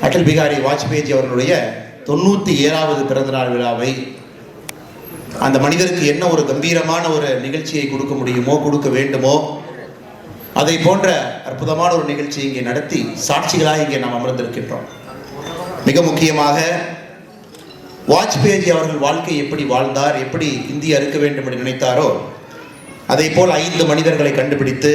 அடல் பிகாரி வாஜ்பேயி அவர்களுடைய 97வது பிறந்தநாள் விழாவை அந்த மனிதருக்கு என்ன ஒரு கம்பீரமான ஒரு நிகழ்ச்சியை கொடுக்க முடியுமோ, கொடுக்க வேண்டுமோ, அதை போன்ற அற்புதமான ஒரு நிகழ்ச்சி இங்கே நடத்தி சாட்சிகளாக இங்கே நாம் அமர்ந்திருக்கின்றோம். மிக முக்கியமாக வாஜ்பேயி அவர்கள் வாழ்க்கை எப்படி வாழ்ந்தார், எப்படி இந்தியா இருக்க வேண்டும் என்று நினைத்தாரோ அதை போல் 5 மனிதர்களை கண்டுபிடித்து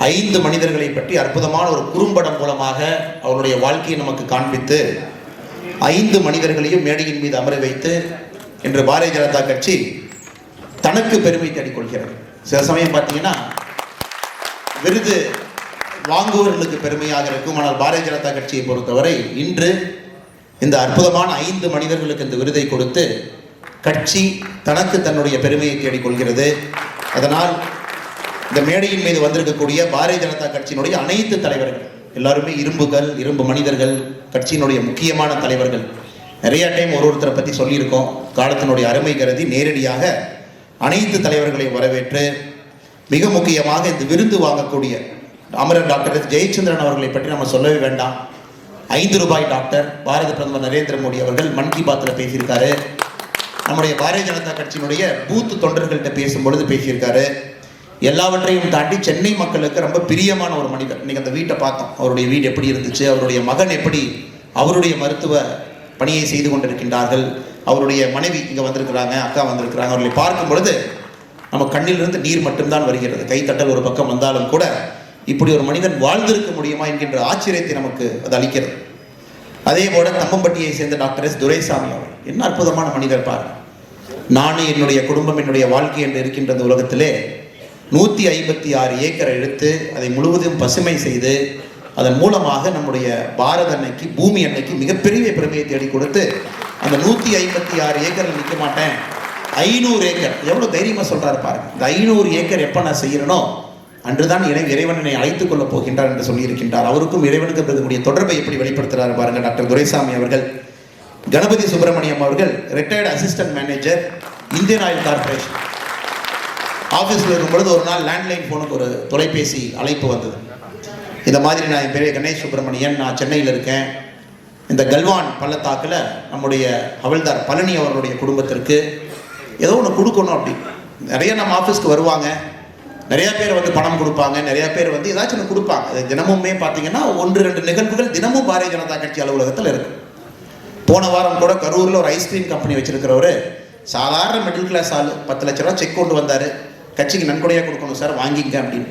5 மனிதர்களை பற்றி அற்புதமான ஒரு குறும்படம் மூலமாக அவருடைய வாழ்க்கையை நமக்கு காண்பித்து 5 மனிதர்களையும் மேடையின் மீது அமர வைத்து இன்று பாரதிய ஜனதா கட்சி தனக்கு பெருமை தேடிக்கொள்கிறது. சில சமயம் பார்த்தீங்கன்னா விருது வாங்குவவர்களுக்கு பெருமையாக இருக்கும். ஆனால் பாரதிய ஜனதா கட்சியை பொறுத்தவரை இன்று இந்த அற்புதமான 5 மனிதர்களுக்கு இந்த விருதை கொடுத்து கட்சி தனக்கு தன்னுடைய பெருமையை தேடிக்கொள்கிறது. அதனால் இந்த மேடையின் மீது வந்திருக்கக்கூடிய பாரதிய ஜனதா கட்சியினுடைய அனைத்து தலைவர்கள் எல்லாருமே இரும்பு மனிதர்கள், கட்சியினுடைய முக்கியமான தலைவர்கள். நிறைய டைம் ஒருத்தரை பற்றி சொல்லியிருக்கோம். காலத்தினுடைய அருமை கருதி நேரடியாக அனைத்து தலைவர்களையும் வரவேற்று மிக முக்கியமாக இந்த விருது வாங்கக்கூடிய அமரர் டாக்டர் எஸ் ஜெயச்சந்திரன் அவர்களை பற்றி நம்ம சொல்லவே வேண்டாம். 5 ரூபாய் டாக்டர். பாரத பிரதமர் நரேந்திர மோடி அவர்கள் மன் கி பாத்தில் பேசியிருக்காரு. நம்முடைய பாரதிய ஜனதா கட்சியினுடைய பூத்து தொண்டர்கள்ட்ட பேசும்பொழுது பேசியிருக்காரு. எல்லாவற்றையும் தாண்டி சென்னை மக்களுக்கு ரொம்ப பிரியமான ஒரு மனிதர். இன்னைக்கு அந்த வீட்டை பார்த்தோம். அவருடைய வீடு எப்படி இருந்துச்சு, அவருடைய மகன் எப்படி அவருடைய மருத்துவ பணியை செய்து கொண்டிருக்கின்றார்கள், அவருடைய மனைவி இங்கே வந்திருக்கிறாங்க, அக்கா வந்திருக்கிறாங்க. அவர்களை பார்க்கும் பொழுது நம்ம கண்ணிலிருந்து நீர் மட்டும்தான் வருகிறது. கைத்தட்டல் ஒரு பக்கம் வந்தாலும் கூட இப்படி ஒரு மனிதன் வாழ்ந்திருக்க முடியுமா என்கின்ற ஆச்சரியத்தை நமக்கு அது அளிக்கிறது. அதே போல தம்பம்பட்டியை சேர்ந்த டாக்டர் எஸ் துரைசாமி அவர் என்ன அற்புதமான மனிதர் பாருங்க. நானும் என்னுடைய குடும்பம் என்னுடைய வாழ்க்கை என்று இருக்கின்ற இந்த உலகத்திலே 156 ஏக்கரை எடுத்து அதை முழுவதும் பசுமை செய்து அதன் மூலமாக நம்முடைய பாரத அன்னைக்கு, பூமி அன்னைக்கு மிகப்பெரிய பெருமையை தேடி கொடுத்து அந்த 156 ஏக்கரில் நிற்க மாட்டேன், 500 ஏக்கர். எவ்வளோ தைரியமாக சொல்கிறாரு பாருங்க. இந்த 500 ஏக்கர் எப்போ நான் செய்யறனோ அன்றுதான் இறைவன் என்னை அழைத்துக் கொள்ளப் போகின்றார் என்று சொல்லியிருக்கின்றார். அவருக்கும் இறைவனுக்கு இருக்கக்கூடிய தொடர்பை எப்படி வெளிப்படுத்துகிறார் பாருங்க டாக்டர் துரைசாமி அவர்கள். கணபதி சுப்பிரமணியம் அவர்கள் retired assistant manager, Indian oil corporation. ஆஃபீஸில் இருக்கும்பொழுது ஒரு நாள் லேண்ட்லைன் ஃபோனுக்கு ஒரு தொலைபேசி அழைப்பு வந்தது. இந்த மாதிரி நான் என் பேர் கணேஷ் சுப்பிரமணியன், நான் சென்னையில் இருக்கேன். இந்த கல்வான் பள்ளத்தாக்கில் நம்முடைய ஹவல்தார் பழனி அவர்களுடைய குடும்பத்திற்கு ஏதோ ஒன்று கொடுக்கணும் அப்படி. நிறைய நம்ம ஆஃபீஸ்க்கு வருவாங்க, நிறைய பேர் வந்து பணம் கொடுப்பாங்க, நிறைய பேர் வந்து ஏதாச்சும் ஒன்று கொடுப்பாங்க. அது தினமுமே பார்த்தீங்கன்னா 1-2 நிகழ்வுகள் தினமும் பாரதிய ஜனதா கட்சி அலுவலகத்தில் இருக்கு. போன வாரம் கூட கரூரில் ஒரு ஐஸ்கிரீம் கம்பெனி வச்சிருக்கிறவர் சாதாரண மிடில் கிளாஸ் ஆள் 10 லட்ச ரூபா செக் கொண்டு வந்தார். கட்சிக்கு நன்கொடையாக கொடுக்கணும் சார், வாங்கிங்க அப்படின்னு.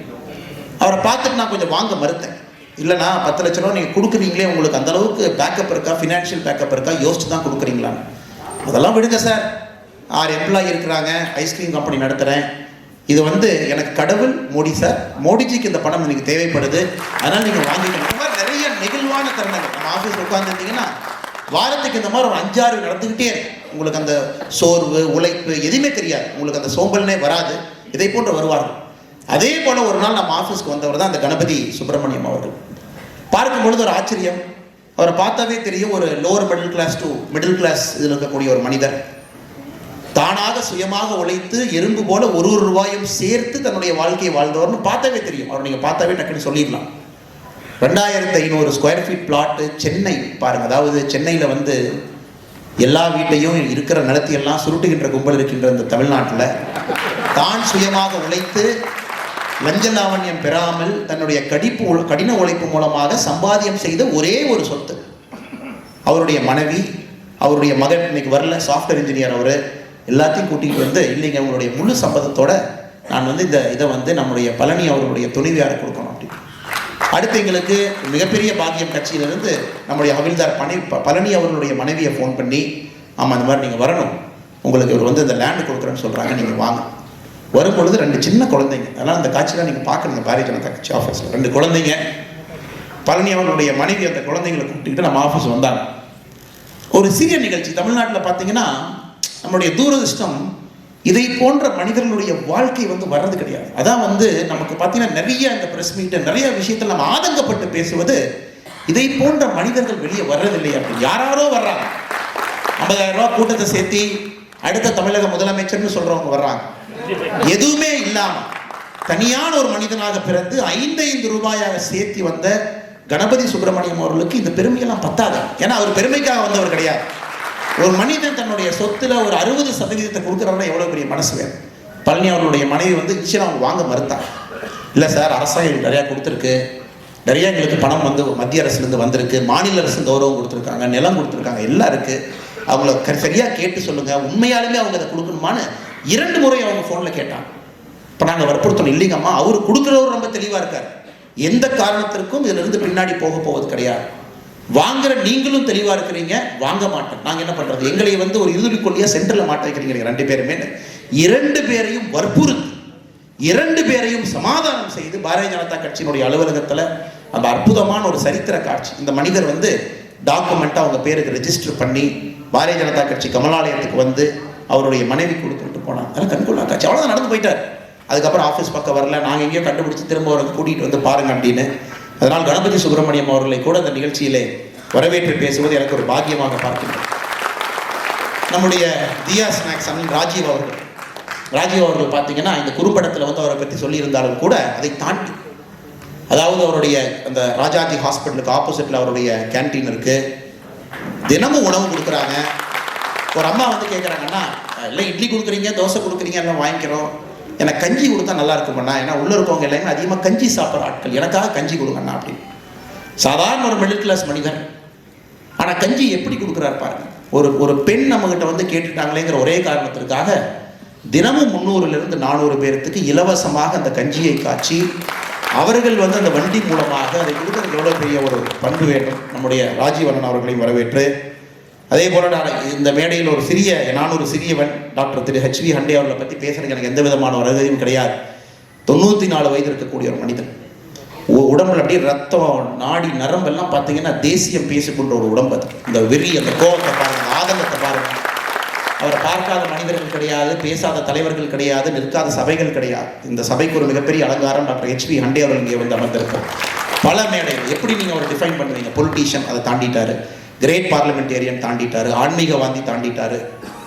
அவரை பார்த்துட்டு நான் கொஞ்சம் வாங்க மறுத்தேன். இல்லைனா 10 லட்ச ரூபா நீங்கள் கொடுக்குறீங்களே, உங்களுக்கு அந்த அளவுக்கு பேக்கப் இருக்கா, ஃபினான்ஷியல் பேக்கப் இருக்கா, யோசிச்சு தான் கொடுக்குறீங்களான்னு. அதெல்லாம் விடுங்க சார், 6 எம்ப்ளாயி இருக்கிறாங்க, ஐஸ்கிரீம் கம்பெனி நடத்துகிறேன், இது வந்து எனக்கு கடவுள் மோடி சார், மோடிஜிக்கு இந்த பணம் எனக்கு தேவைப்படுது, அதனால் நீங்கள் வாங்கிக்கணும். இந்த மாதிரி நிறைய நெகிழ்வான தருணங்கள். நம்ம ஆஃபீஸ் உட்காந்துருந்தீங்கன்னா வாரத்துக்கு இந்த மாதிரி ஒரு 5-6 நடந்துக்கிட்டே இருக்கும். உங்களுக்கு அந்த சோர்வு, உழைப்பு எதுவுமே தெரியாது, உங்களுக்கு அந்த சோம்பல்னே வராது. இதை போன்று வருவார்கள். அதே போல ஒரு நாள் நம்ம ஆஃபீஸ்க்கு வந்தவர் தான் அந்த கணபதி சுப்பிரமணியம் அவர்கள். பார்க்கும் பொழுது ஒரு ஆச்சரியம். அவரை பார்த்தாவே தெரியும் ஒரு lower middle class to middle class இதில் இருக்கக்கூடிய ஒரு மனிதர். தானாக சுயமாக உழைத்து எறும்பு போல ஒரு ரூபாயும் சேர்த்து தன்னுடைய வாழ்க்கையை வாழ்ந்தவர்னு பார்த்தாவே தெரியும். அவர் நீங்கள் பார்த்தாவே டக்குன்னு சொல்லிடலாம். 2500 ஸ்கொயர் ஃபீட் பிளாட்டு, சென்னை பாருங்க. அதாவது சென்னையில் வந்து எல்லா வீட்டையும் இருக்கிற நிலத்தையெல்லாம் சுருட்டுகின்ற கும்பல் இருக்கின்ற இந்த தமிழ்நாட்டில் தான் சுயமாக உழைத்து லஞ்ச லாவண்யம் பெறாமல் தன்னுடைய கடின உழைப்பு மூலமாக சம்பாத்தியம் செய்த ஒரே ஒரு சொத்து அவருடைய மனைவி. அவருடைய மகன் இன்னைக்கு வரல, சாஃப்ட்வேர் இன்ஜினியர். அவர் எல்லாத்தையும் கூட்டிகிட்டு வந்து இல்லைங்க உங்களுடைய முழு சம்பதத்தோட நான் வந்து இதை வந்து நம்முடைய பழனி அவர்களுடைய துணைவியாரை கொடுக்கணும் அப்படின்னு. அடுத்து எங்களுக்கு மிகப்பெரிய பாக்கியம், கட்சியிலிருந்து நம்முடைய ஹவில்தார் பழனி அவர்களுடைய மனைவியை ஃபோன் பண்ணி, ஆமாம் இந்த மாதிரி நீங்கள் வரணும், உங்களுக்கு இவர் வந்து இந்த லேண்டு கொடுக்குறேன்னு சொல்கிறாங்க, நீங்கள் வாங்க. வரும்பொழுது 2 சின்ன குழந்தைங்க. அதனால் அந்த காட்சியெலாம் நீங்கள் பார்க்கணுங்க. பாரதிய ஜனதா கட்சி ஆஃபீஸில் 2 குழந்தைங்க. பழனி அவர்களுடைய மனைவி அந்த குழந்தைங்களை கூப்பிட்டுக்கிட்டு நம்ம ஆஃபீஸ் வந்தாங்க. ஒரு சிறிய நிகழ்ச்சி. தமிழ்நாட்டில் பார்த்தீங்கன்னா நம்மளுடைய தூரதிர்ஷ்டம், இதை போன்ற மனிதர்களுடைய வாழ்க்கை வந்து வர்றது கிடையாது. அதான் வந்து நமக்கு பார்த்தீங்கன்னா நிறைய இந்த பிரஸ் மீட் நிறைய விஷயத்தில் நம்ம ஆதங்கப்பட்டு பேசுவது, இதை போன்ற மனிதர்கள் வெளியே வர்றதில்லை. அப்படி யாரோ வர்றாங்க, 50,000 ரூபா கூட்டத்தை சேர்த்தி அடுத்த தமிழக முதலமைச்சர்னு சொல்றவங்க வர்றாங்க. எதுவுமே இல்லாம தனியான ஒரு மனிதனாக பிறந்து 5 ரூபாயாக சேர்த்தி வந்த கணபதி சுப்பிரமணியம் அவர்களுக்கு இந்த பெருமையெல்லாம் பத்தாது. ஏன்னா அவர் பெருமைக்காக வந்தவர் கிடையாது. ஒரு மனிதன் தன்னுடைய சொத்துல ஒரு 60% கொடுக்குறவங்க எவ்வளவு பெரிய மனசு வேணும். பழனி அவர்களுடைய மனைவி வந்து இன்ஷியல் அவங்க வாங்க மறுத்தாங்க. இல்லை சார், அரசாங்கம் நிறையா கொடுத்துருக்கு, நிறைய எங்களுக்கு பணம் வந்து மத்திய அரசுலேருந்து வந்திருக்கு, மாநில அரசு கௌரவம் கொடுத்துருக்காங்க, நிலம் கொடுத்துருக்காங்க, எல்லாம் இருக்குது, அவங்கள சரியாக கேட்டு சொல்லுங்கள், உண்மையாலுமே அவங்க அதை கொடுக்கணுமான்னு 2 முறை அவங்க ஃபோனில் கேட்டாங்க. இப்போ நாங்கள் வற்புறுத்தணும், இல்லைங்கம்மா அவர் கொடுக்குறவர் ரொம்ப தெளிவாக இருக்கார், எந்த காரணத்திற்கும் இதிலிருந்து பின்னாடி போவது கிடையாது, வாங்குற நீங்களும் தெளிவாக இருக்கிறீங்க, வாங்க மாட்டோம், நாங்கள் என்ன பண்ணுறது, எங்களை வந்து ஒரு இறுதிக்கொள்ளியாக சென்டரில் மாட்ட வைக்கிறீங்க 2 பேருமே. 2 பேரையும் வற்புறுத்தி 2 பேரையும் சமாதானம் செய்து பாரதிய ஜனதா கட்சியினுடைய அலுவலகத்தில் அந்த அற்புதமான ஒரு சரித்திர காட்சி. இந்த மனிதர் வந்து டாக்குமெண்ட்டை அவங்க பேருக்கு ரெஜிஸ்டர் பண்ணி பாரதிய ஜனதா கட்சி கமலாலயத்துக்கு வந்து அவருடைய மனைவி கொடுத்துட்டு போனாங்க. அதெல்லாம் கண்கொள்ளா காட்சி. அவ்வளோதான், நடந்து போயிட்டார். அதுக்கப்புறம் ஆஃபீஸ் பக்கம் வரல, நாங்கள் எங்கேயோ கண்டுபிடிச்சி திரும்ப அவரை கூட்டிகிட்டு வந்து பாருங்க அப்படின்னு. அதனால் கணபதி சுப்பிரமணியம் அவர்களை கூட அந்த நிகழ்ச்சியிலே வரவேற்று பேசுவது எனக்கு ஒரு பாக்கியமாக பார்க்கிறேன். நம்முடைய தியா ஸ்நாக்ஸ் அண்ணன் ராஜீவ் அவர்கள் பார்த்தீங்கன்னா இந்த குறும்படத்தில் வந்து அவரை பற்றி சொல்லியிருந்தாலும் கூட அதை தாண்டி, அதாவது அவருடைய அந்த ராஜாஜி ஹாஸ்பிட்டலுக்கு ஆப்போசிட்டில் அவருடைய கேன்டீன் இருக்குது, தினமும் உணவு கொடுக்குறாங்க. ஒரு அம்மா வந்து கேட்குறாங்கன்னா, இல்லை இட்லி கொடுக்குறீங்க, தோசை கொடுக்குறீங்க, எல்லாம் வாங்கிக்கிறோம், எனக்கு கஞ்சி கொடுத்தா நல்லா இருக்குமண்ணா, ஏன்னா உள்ளே இருக்கவங்க எல்லாமே அதிகமாக கஞ்சி சாப்பிட்ற ஆட்கள், எனக்காக கஞ்சி கொடுங்கண்ணா அப்படின்னு. சாதாரண ஒரு மிடில் கிளாஸ் மனிதன், ஆனால் கஞ்சி எப்படி கொடுக்குறாரு பாருங்க. ஒரு பெண் நம்மகிட்ட வந்து கேட்டுட்டாங்களேங்கிற ஒரே காரணத்திற்காக தினமும் 300 - 400 பேருக்கு இலவசமாக அந்த கஞ்சியை காய்ச்சி அவர்கள் வந்து அந்த வண்டி மூலமாக அதை கொடுக்கறதுக்கு எவ்வளோ பெரிய ஒரு பண்பு வேண்டும். நம்முடைய ராஜீவண்ணன் அவர்களையும் வரவேற்று, அதே போல் இந்த மேடையில் நான் ஒரு சிறியவன், டாக்டர் திரு HV ஹண்டே அவர்களை பற்றி பேசுறதுக்கு எனக்கு எந்த விதமான ஒரு அருகதையும் கிடையாது. 94 வயது இருக்கக்கூடிய ஒரு மனிதன், உடம்புல அப்படியே ரத்தம் நாடி நரம்பெல்லாம் பார்த்தீங்கன்னா தேசியம் பேசிக்கொண்ட ஒரு உடம்பு. அது இந்த வெறி, அந்த கோபத்தை பாருங்க, ஆதங்கத்தை பாருங்க. அவரை பார்க்காத மனிதர்கள் கிடையாது, பேசாத தலைவர்கள் கிடையாது, நிற்காத சபைகள் கிடையாது. இந்த சபைக்கு ஒரு மிகப்பெரிய அலங்காரம் டாக்டர் HV ஹண்டே அவர்கள் இங்கே வந்து அமர்ந்திருக்கார். பல மேடைகள் எப்படி நீங்கள் அவரை டிஃபைன் பண்ணுவீங்க? பொலிட்டீஷியன், அதை தாண்டிட்டாரு, கிரேட் பார்லிமெண்டேரியன் தாண்டிட்டாரு, ஆன்மீகவாதி தாண்டிட்டாரு,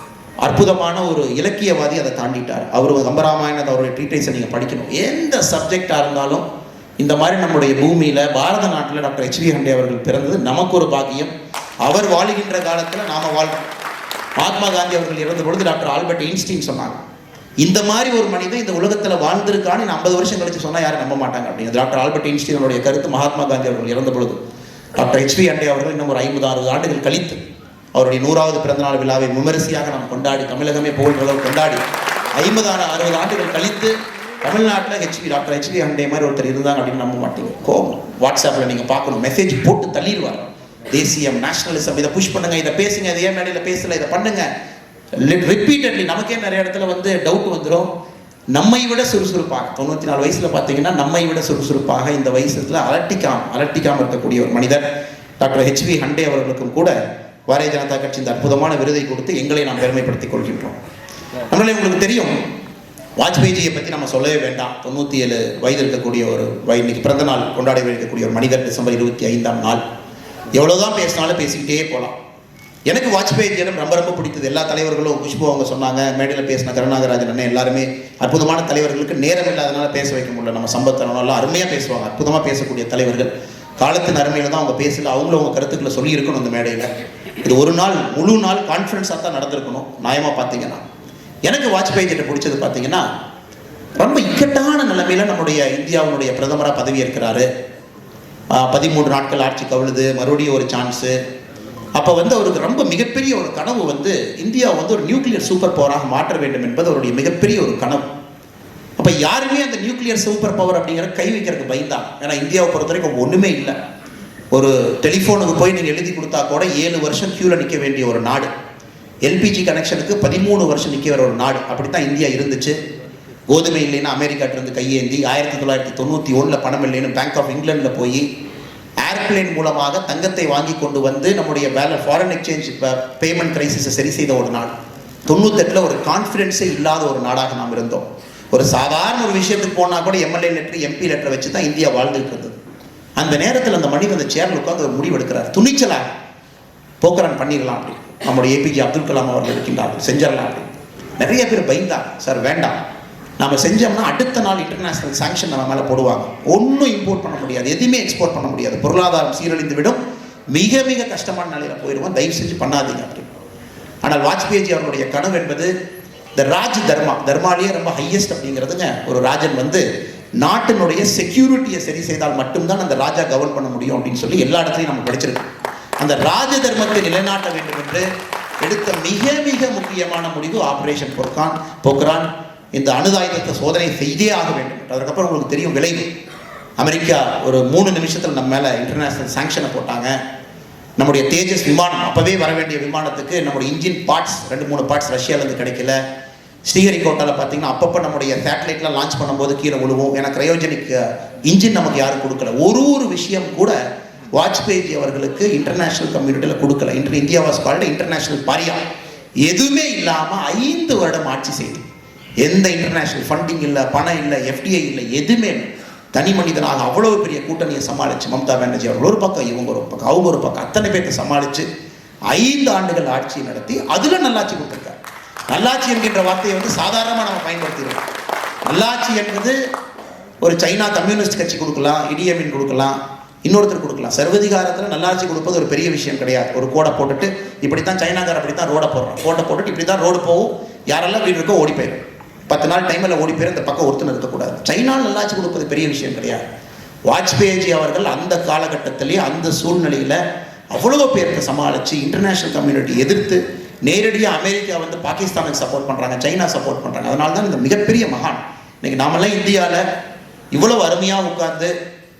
அற்புதமான ஒரு இலக்கியவாதி அதை தாண்டிட்டார். அவர் கம்பராமாயணத்தை அவருடைய ட்ரீட்டைஸை நீங்கள் படிக்கணும். எந்த சப்ஜெக்டாக இருந்தாலும் இந்த மாதிரி நம்முடைய பூமியில் பாரத நாட்டில் டாக்டர் HV ஹண்டே அவர்கள் பிறந்தது நமக்கு ஒரு பாக்கியம். அவர் வாழுகின்ற காலத்தில் நாம் வாழ்றோம். மகாத்மா காந்தி அவர்கள் இறந்த பொழுது டாக்டர் ஆல்பர்ட் ஐன்ஸ்டீன் சொன்னாங்க, இந்த மாதிரி ஒரு மனிதன் இந்த உலகத்தில் வாழ்ந்திருக்கான்னு 50 வருஷம் கழிச்சு சொன்னால் யாரும் நம்ப மாட்டாங்க அப்படின்னு. டாக்டர் ஆல்பர்ட் ஐன்ஸ்டீனுடைய கருத்து. மகாத்மா காந்தி அவர்கள் இறந்த பொழுது டாக்டர் HV ஹண்டே அவர்கள் இன்னும் ஒரு 50-60 ஆண்டுகள் கழித்து அவருடைய 100வது பிறந்தநாள் விழாவை விமரிசையாக நாம் கொண்டாடி, தமிழகமே புகழ் அளவு கொண்டாடி 50-60 ஆண்டுகள் கழித்து தமிழ்நாட்டில் டாக்டர் HV ஹண்டே மாதிரி ஒருத்தர் இருந்தாங்க அப்படின்னு நம்ப மாட்டீங்க. கோபம் வாட்ஸ்அப்பில் நீங்கள் பார்க்கணும், மெசேஜ் போட்டு தள்ளிடுவார். தேசியம், நேஷனலிசம், இதை புஷ் பண்ணுங்க, இதை பேசுங்க, இதை ஏன் மேடையில் பேசல, இதை பண்ணுங்க, ரிப்பீட்டட்லி. நமக்கே நிறைய இடத்துல வந்து டவுட் வந்துடும். நம்மை விட சுறுசுறுப்பாக 94 வயசுல பார்த்தீங்கன்னா நம்மை விட சுறுசுறுப்பாக இந்த வயசுல அலட்டிக்காம இருக்கக்கூடிய ஒரு மனிதர் டாக்டர் HV ஹண்டே அவர்களுக்கும் கூட பாரதிய ஜனதா கட்சி இந்த அற்புதமான விருதை கொடுத்து எங்களை நாம் பெருமைப்படுத்திக் கொள்கின்றோம். நம்மளே உங்களுக்கு தெரியும், வாஜ்பாய்ஜியை பற்றி நம்ம சொல்லவே வேண்டாம். 97 வயது இருக்கக்கூடிய இன்னைக்கு பிறந்த நாள் கொண்டாடி இருக்கக்கூடிய ஒரு மனிதர். டிசம்பர் 25ஆம் நாள். எவ்வளோதான் பேசினாலும் பேசிக்கிட்டே போகலாம். எனக்கு வாஜ்பாய்ஜியிடம் ரொம்ப ரொம்ப பிடித்தது. எல்லா தலைவர்களும், குஷ்பு அவங்க சொன்னாங்க, மேடையில் பேசின கருணாகராஜன் அண்ணன், எல்லாருமே அற்புதமான தலைவர்களுக்கு நேரம் இல்லாதனால பேச வைக்க முடியல. நம்ம சம்பத்தனெல்லாம் அருமையாக பேசுவாங்க, அற்புதமாக பேசக்கூடிய தலைவர்கள். காலத்தின் அருமையில் தான் அவங்க பேசல, அவங்களும் அவங்க கருத்துக்களை சொல்லியிருக்கணும் இந்த மேடையில். இது ஒரு நாள் முழு நாள் கான்ஃபரன்ஸாக தான் நடந்திருக்கணும். நியாயமாக பார்த்தீங்கன்னா எனக்கு வாஜ்பாய்ஜிட்ட பிடிச்சது பார்த்தீங்கன்னா, ரொம்ப இக்கட்டான நிலைமையில் நம்முடைய இந்தியாவுடைய பிரதமராக பதவி ஏற்கிறாரு. 13 நாட்கள் ஆட்சி கவிழுது, மறுபடியும் ஒரு சான்ஸு. அப்போ வந்து அவருக்கு ரொம்ப மிகப்பெரிய ஒரு கனவு வந்து இந்தியா வந்து ஒரு நியூக்ளியர் சூப்பர் பவராக மாற்ற வேண்டும் என்பது அவருடைய மிகப்பெரிய ஒரு கனவு. அப்போ யாருமே அந்த நியூக்ளியர் சூப்பர் பவர் அப்படிங்கிற கை வைக்கிறதுக்கு பயந்தாங்க. ஏன்னா இந்தியாவை பொறுத்த வரைக்கும் ஒன்றுமே இல்லை. ஒரு டெலிஃபோனுக்கு போய் நீங்கள் எழுதி கொடுத்தா கூட 7 வருஷம் க்யூவில் நிற்க வேண்டிய ஒரு நாடு. LPG கனெக்ஷனுக்கு 13 வருஷம் நிற்க வர ஒரு நாடு. அப்படி தான் இந்தியா இருந்துச்சு. கோதுமை இல்லைன்னா அமெரிக்காட்டிலிருந்து கையேந்தி 1991 பணம் இல்லைன்னு பேங்க் ஆஃப் இங்கிலாண்டில் போய் ஏர்பிளைன் மூலமாக தங்கத்தை வாங்கி கொண்டு வந்து நம்முடைய ஃபாரின் எக்ஸ்சேஞ்ச் பேமெண்ட் கிரைசிஸை சரி செய்த ஒரு நாடு. 98 ஒரு கான்ஃபிடென்ஸே இல்லாத ஒரு நாடாக நாம் இருந்தோம். ஒரு சாதாரண ஒரு விஷயத்துக்கு போனால் கூட MLA லெட்டர், MP லெட்டரை வச்சு தான் இந்தியா வாழ்ந்துட்டு இருந்தது. அந்த நேரத்தில் அந்த மனிதன் அந்த சேரில் உட்காந்து ஒரு முடிவெடுக்கிறார். துணிச்சலாக போக்கரான் பண்ணிடலாம் அப்படி. நம்முடைய APJ அப்துல் கலாம் அவர்கள் இருக்கின்றார்கள், செஞ்சிடலாம் அப்படி. நிறைய பேர் பயந்தாங்க, சார் வேண்டாம், நம்ம செஞ்சோம்னா அடுத்த நாள் இன்டர்நேஷனல் சாங்ஷன் நம்ம மேலே போடுவாங்க. ஒன்றும் இம்போர்ட் பண்ண முடியாது, எதுவுமே எக்ஸ்போர்ட் பண்ண முடியாது, பொருளாதாரம் சீரழிந்து விடும், மிக மிக கஷ்டமான நிலையில் போயிடுவோம், தயவு செஞ்சு பண்ணாதீங்க அப்படின்னு. ஆனால் வாஜ்பேயி அவருடைய கனவு என்பது இந்த ராஜ் தர்மாலேயே ரொம்ப ஹையஸ்ட் அப்படிங்கிறதுங்க. ஒரு ராஜன் வந்து நாட்டினுடைய செக்யூரிட்டியை சரி செய்தால் மட்டும்தான் அந்த ராஜா கவர்ன் பண்ண முடியும் அப்படின்னு சொல்லி எல்லா இடத்துலையும் நம்ம படிச்சிருக்கோம். அந்த ராஜ தர்மத்தை நிலைநாட்ட வேண்டும் என்று எடுத்த மிக மிக முக்கியமான முடிவு ஆபரேஷன் போக்ரான். இந்த அணுதாயுதத்தை சோதனை செய்தே ஆக வேண்டும். அதுக்கப்புறம் உங்களுக்கு தெரியும் விளைவு. அமெரிக்கா ஒரு 3 நிமிஷத்தில் நம்ம மேலே இன்டர்நேஷனல் சாங்ஷனை போட்டாங்க. நம்முடைய தேஜஸ் விமானம், அப்போவே வர வேண்டிய விமானத்துக்கு நம்முடைய இன்ஜின் பார்ட்ஸ் 2-3 பார்ட்ஸ் ரஷ்யாவிலேருந்து கிடைக்கல. ஸ்ரீஹரிகோட்டாவில் பார்த்தீங்கன்னா அப்பப்போ நம்முடைய சேட்டலைட்லாம் லான்ச் பண்ணும்போது கீழே விழுவோம். ஏன்னா கிரையோஜெனிக் இன்ஜின் நமக்கு யாரும் கொடுக்கல. ஒரு விஷயம் கூட வாஜ்பேயி அவர்களுக்கு இன்டர்நேஷனல் கம்யூனிட்டியில் கொடுக்கல. இந்தியா வாஸ் கால்டு இன்டர்நேஷனல் பாரியா. எதுவுமே இல்லாமல் 5 வருடம் ஆட்சி செய்து எந்த இன்டர்நேஷனல் ஃபண்டிங் இல்லை, பணம் இல்லை, FDI இல்லை, எதுவுமே இல்லை. தனி மனிதனாக அவ்வளோ பெரிய கூட்டணியை சமாளித்து மம்தா பானர்ஜி அவர்கள் ஒரு பக்கம், இவங்க ஒரு பக்கம், அவங்க ஒரு பக்கம், அத்தனை பேர்த்தை சமாளித்து 5 ஆண்டுகள் ஆட்சி நடத்தி அதில் நல்லாட்சி கொடுத்துருக்காரு. நல்லாட்சி என்கின்ற வார்த்தையை வந்து சாதாரணமாக நம்ம பயன்படுத்திடுவோம். நல்லாட்சி என்பது ஒரு சைனா கம்யூனிஸ்ட் கட்சி கொடுக்கலாம், இடியமின் கொடுக்கலாம், இன்னொருத்தர் கொடுக்கலாம். சர்வதிகாரத்தில் நல்லாட்சி கொடுப்பது ஒரு பெரிய விஷயம் கிடையாது. ஒரு கோடை போட்டுட்டு இப்படி தான் சைனாக்கார அப்படி தான் ரோடை போடுறான், கோட்டை போட்டுட்டு இப்படி தான் ரோடு போகும், யாரெல்லாம் வீடு இருக்கோ ஓடி போயிடும், 10 நாள் டைமில் ஓடி போயிடும், இந்த பக்கம் ஒருத்தர் இருக்கக்கூடாது. சைனாவில் நல்லாட்சி கொடுப்பது பெரிய விஷயம் கிடையாது. வாஜ்பேயி அவர்கள் அந்த காலகட்டத்திலேயே அந்த சூழ்நிலையில் அவ்வளோ பேருக்கு சமாளித்து இன்டர்நேஷனல் கம்யூனிட்டி எதிர்த்து நேரடியாக அமெரிக்கா வந்து பாகிஸ்தானுக்கு சப்போர்ட் பண்ணுறாங்க, சைனா சப்போர்ட் பண்ணுறாங்க. அதனால தான் இந்த மிகப்பெரிய மகான். இன்னைக்கு நாமெல்லாம் இந்தியாவில் இவ்வளோ அருமையாக உட்கார்ந்து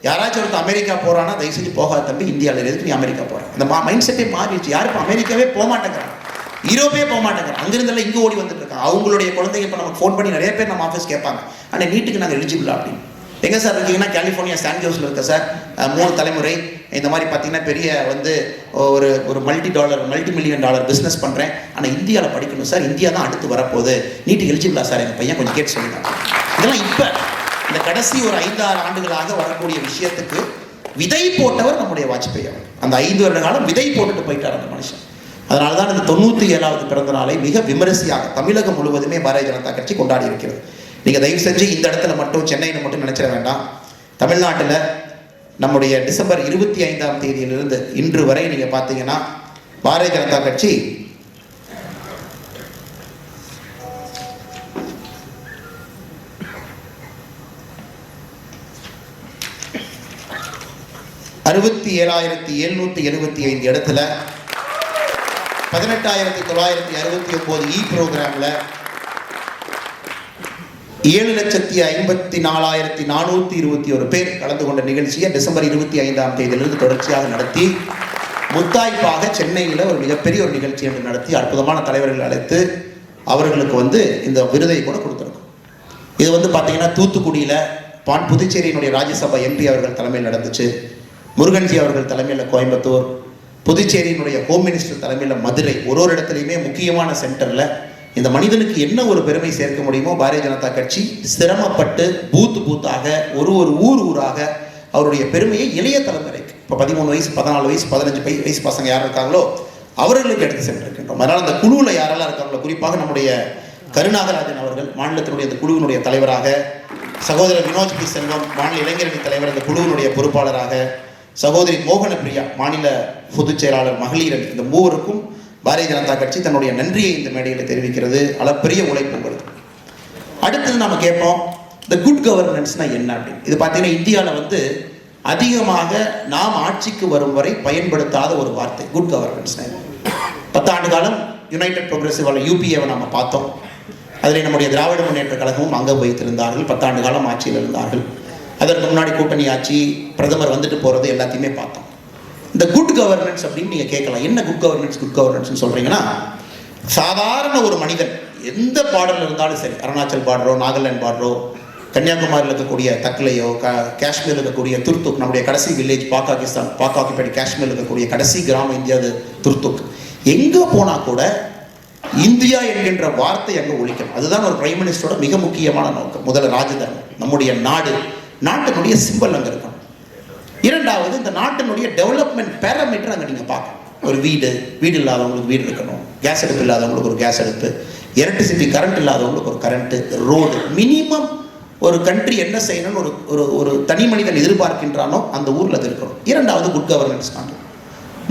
யாராச்சும் ஒருத்தர் அமெரிக்கா போகிறான்னா தயவு செஞ்சு போகாத தம்பி, இந்தியாவில் எதுக்கு நீ அமெரிக்கா போகிறேன், இந்த மைண்ட் செட்டே மாறிடுச்சு. யாருக்கும் அமெரிக்காவே போக மாட்டேங்கிறாங்க, யூரோப்பே போக மாட்டேங்கிறாங்க, அங்கிருந்தெல்லாம் இங்கே ஓடி வந்துட்டு இருக்காங்க. அவங்களுடைய குழந்தைங்க இப்போ நமக்கு ஃபோன் பண்ணி நிறைய பேர் நம்ம ஆஃபீஸ் கேட்பாங்க, ஆனால் நீட்டுக்கு நாங்கள் எலிஜிபிளா அப்படின்னு. எங்கே சார் இருக்கீங்கன்னா கலிஃபோர்னியா சான் ஜோஸில் இருக்க சார், 3 தலைமுறை இந்த மாதிரி பார்த்தீங்கன்னா பெரிய வந்து ஒரு மல்டி மில்லியன் டாலர் பிஸ்னஸ் பண்ணுறேன், ஆனால் இந்தியாவில் படிக்கணும் சார், இந்தியா தான் அடுத்து வரப்போகுது, நீட்டுக்கு எலிஜிபிளா சார் எங்கள் பையன் கொஞ்சம் கேட்டு சொல்லுங்க. இதெல்லாம் இப்போ இந்த கடைசி ஒரு 5-6 ஆண்டுகளாக வரக்கூடிய விஷயத்துக்கு விதை போட்டவர் நம்முடைய வாஜ்பேயி அவர். அந்த 5 வருட காலம் விதை போட்டுட்டு போயிட்டார் அந்த மனுஷன். அதனால தான் இந்த 97வது பிறந்த நாளை மிக விமரிசையாக தமிழகம் முழுவதுமே பாரதிய ஜனதா கட்சி கொண்டாடி இருக்கிறது. நீங்கள் தயவு செஞ்சு இந்த இடத்துல மட்டும் சென்னையில் மட்டும் நினைச்சிட வேண்டாம். தமிழ்நாட்டில் நம்முடைய டிசம்பர் 25ஆம் தேதியிலிருந்து இன்று வரை நீங்கள் பார்த்தீங்கன்னா பாரதிய ஜனதா கட்சி $67,775 இடத்துல 18,969 ப்ரோக்ராம்ல 7,54,421 பேர் கலந்து கொண்ட நிகழ்ச்சியை டிசம்பர் 25ஆம் தேதியிலிருந்து தொடர்ச்சியாக நடத்தி முத்தாய்ப்பாக சென்னையில் ஒரு மிகப்பெரிய ஒரு நிகழ்ச்சி என்று நடத்தி அற்புதமான தலைவர்கள் அழைத்து அவர்களுக்கு வந்து இந்த விருதை கூட கொடுத்துருக்கோம். இது வந்து பார்த்தீங்கன்னா தூத்துக்குடியில் புதுச்சேரியினுடைய ராஜ்யசபா MP அவர்கள் தலைமையில் நடந்துச்சு, முருகன்ஜி அவர்கள் தலைமையில் கோயம்புத்தூர், புதுச்சேரியினுடைய ஹோம் மினிஸ்டர் தலைமையில் மதுரை, ஒரு இடத்துலையுமே முக்கியமான சென்டரில் இந்த மனிதனுக்கு என்ன ஒரு பெருமை சேர்க்க முடியுமோ பாரதிய ஜனதா கட்சி சிரமப்பட்டு பூத்தாக ஒரு ஊராக அவருடைய பெருமையை இளைய தலைமுறைக்கு, இப்போ 13 வயசு 14 வயசு 15 வயசு பசங்க யார் இருக்காங்களோ அவர்களுக்கு எடுத்து சென்றிருக்கின்றோம். அதனால் அந்த குழுவில் யாரெல்லாம் இருக்காங்களோ, குறிப்பாக நம்முடைய கருநாகராஜன் அவர்கள் மாநிலத்தினுடைய அந்த குழுவினுடைய தலைவராக, சகோதரர் வினோஜ் பி செல்வம் மாநில இளைஞரணி தலைவர் அந்த குழுவினுடைய பொறுப்பாளராக, சகோதரி மோகன பிரியா மாநில பொதுச் செயலாளர் மகளிர் அணி, இந்த 3 பாரதிய ஜனதா கட்சி தன்னுடைய நன்றியை இந்த மேடையில் தெரிவிக்கிறது. அளப்பரிய உழைப்பு உங்களுக்கு. அடுத்தது நம்ம கேட்போம் இந்த குட் கவர்னன்ஸ்னா என்ன அப்படின்னு. இது பார்த்தீங்கன்னா இந்தியாவில் வந்து அதிகமாக நாம் ஆட்சிக்கு வரும் வரை பயன்படுத்தாத ஒரு வார்த்தை குட் கவர்னன்ஸ். 10 ஆண்டு காலம் யுனைடெட் ப்ரோக்ரசிவ் UPA நம்ம பார்த்தோம். அதில் நம்முடைய திராவிட முன்னேற்ற கழகமும் அங்கே வைத்திருந்தார்கள், 10 ஆண்டு காலம் ஆட்சியில் இருந்தார்கள். அதற்கு முன்னாடி கூட்டணி ஆட்சி, பிரதமர் வந்துட்டு போகிறது எல்லாத்தையுமே பார்த்தோம். இந்த குட் கவர்னன்ஸ் அப்படின்னு நீங்கள் கேட்கலாம், என்ன குட் கவர்னன்ஸ் சொல்கிறீங்கன்னா, சாதாரண ஒரு மனிதன் எந்த பார்டரில் இருந்தாலும் சரி, அருணாச்சல் பார்டரோ, நாகாலாந்து பார்டரோ, கன்னியாகுமரியில் இருக்கக்கூடிய தக்லையோ, காஷ்மீரில் இருக்கக்கூடிய துர்துக், நம்முடைய கடைசி வில்லேஜ் பாக் ஆக்கிபைடு காஷ்மீரில் இருக்கக்கூடிய கடைசி கிராமம் இந்தியாவது துர்துக், எங்கே போனால் கூட இந்தியா என்கின்ற வார்த்தை அங்கே ஒழிக்கணும். அதுதான் ஒரு பிரைம் மினிஸ்டரோட மிக முக்கியமான நோக்கம். முதல்ல ராஜதர்மம், நம்முடைய நாட்டினுடைய சிம்பல் அங்கே இருக்கணும். இரண்டாவது, இந்த நாட்டினுடைய டெவலப்மெண்ட் பேராமீட்டர் அங்கே நீங்கள் பார்க்கணும். ஒரு வீடு இல்லாதவங்களுக்கு வீடு இருக்கணும், கேஸ் அடுப்பு இல்லாதவங்களுக்கு ஒரு கேஸ் அடுப்பு, எலக்ட்ரிசிட்டி கரண்ட் இல்லாதவங்களுக்கு ஒரு கரண்ட்டு, ரோடு, மினிமம் ஒரு கண்ட்ரி என்ன செய்யணும்னு ஒரு ஒரு ஒரு தனி மனிதன் எதிர்பார்க்கின்றானோ அந்த ஊரில் அது இருக்கணும். இரண்டாவது குட் கவர்னன்ஸ் காணும்.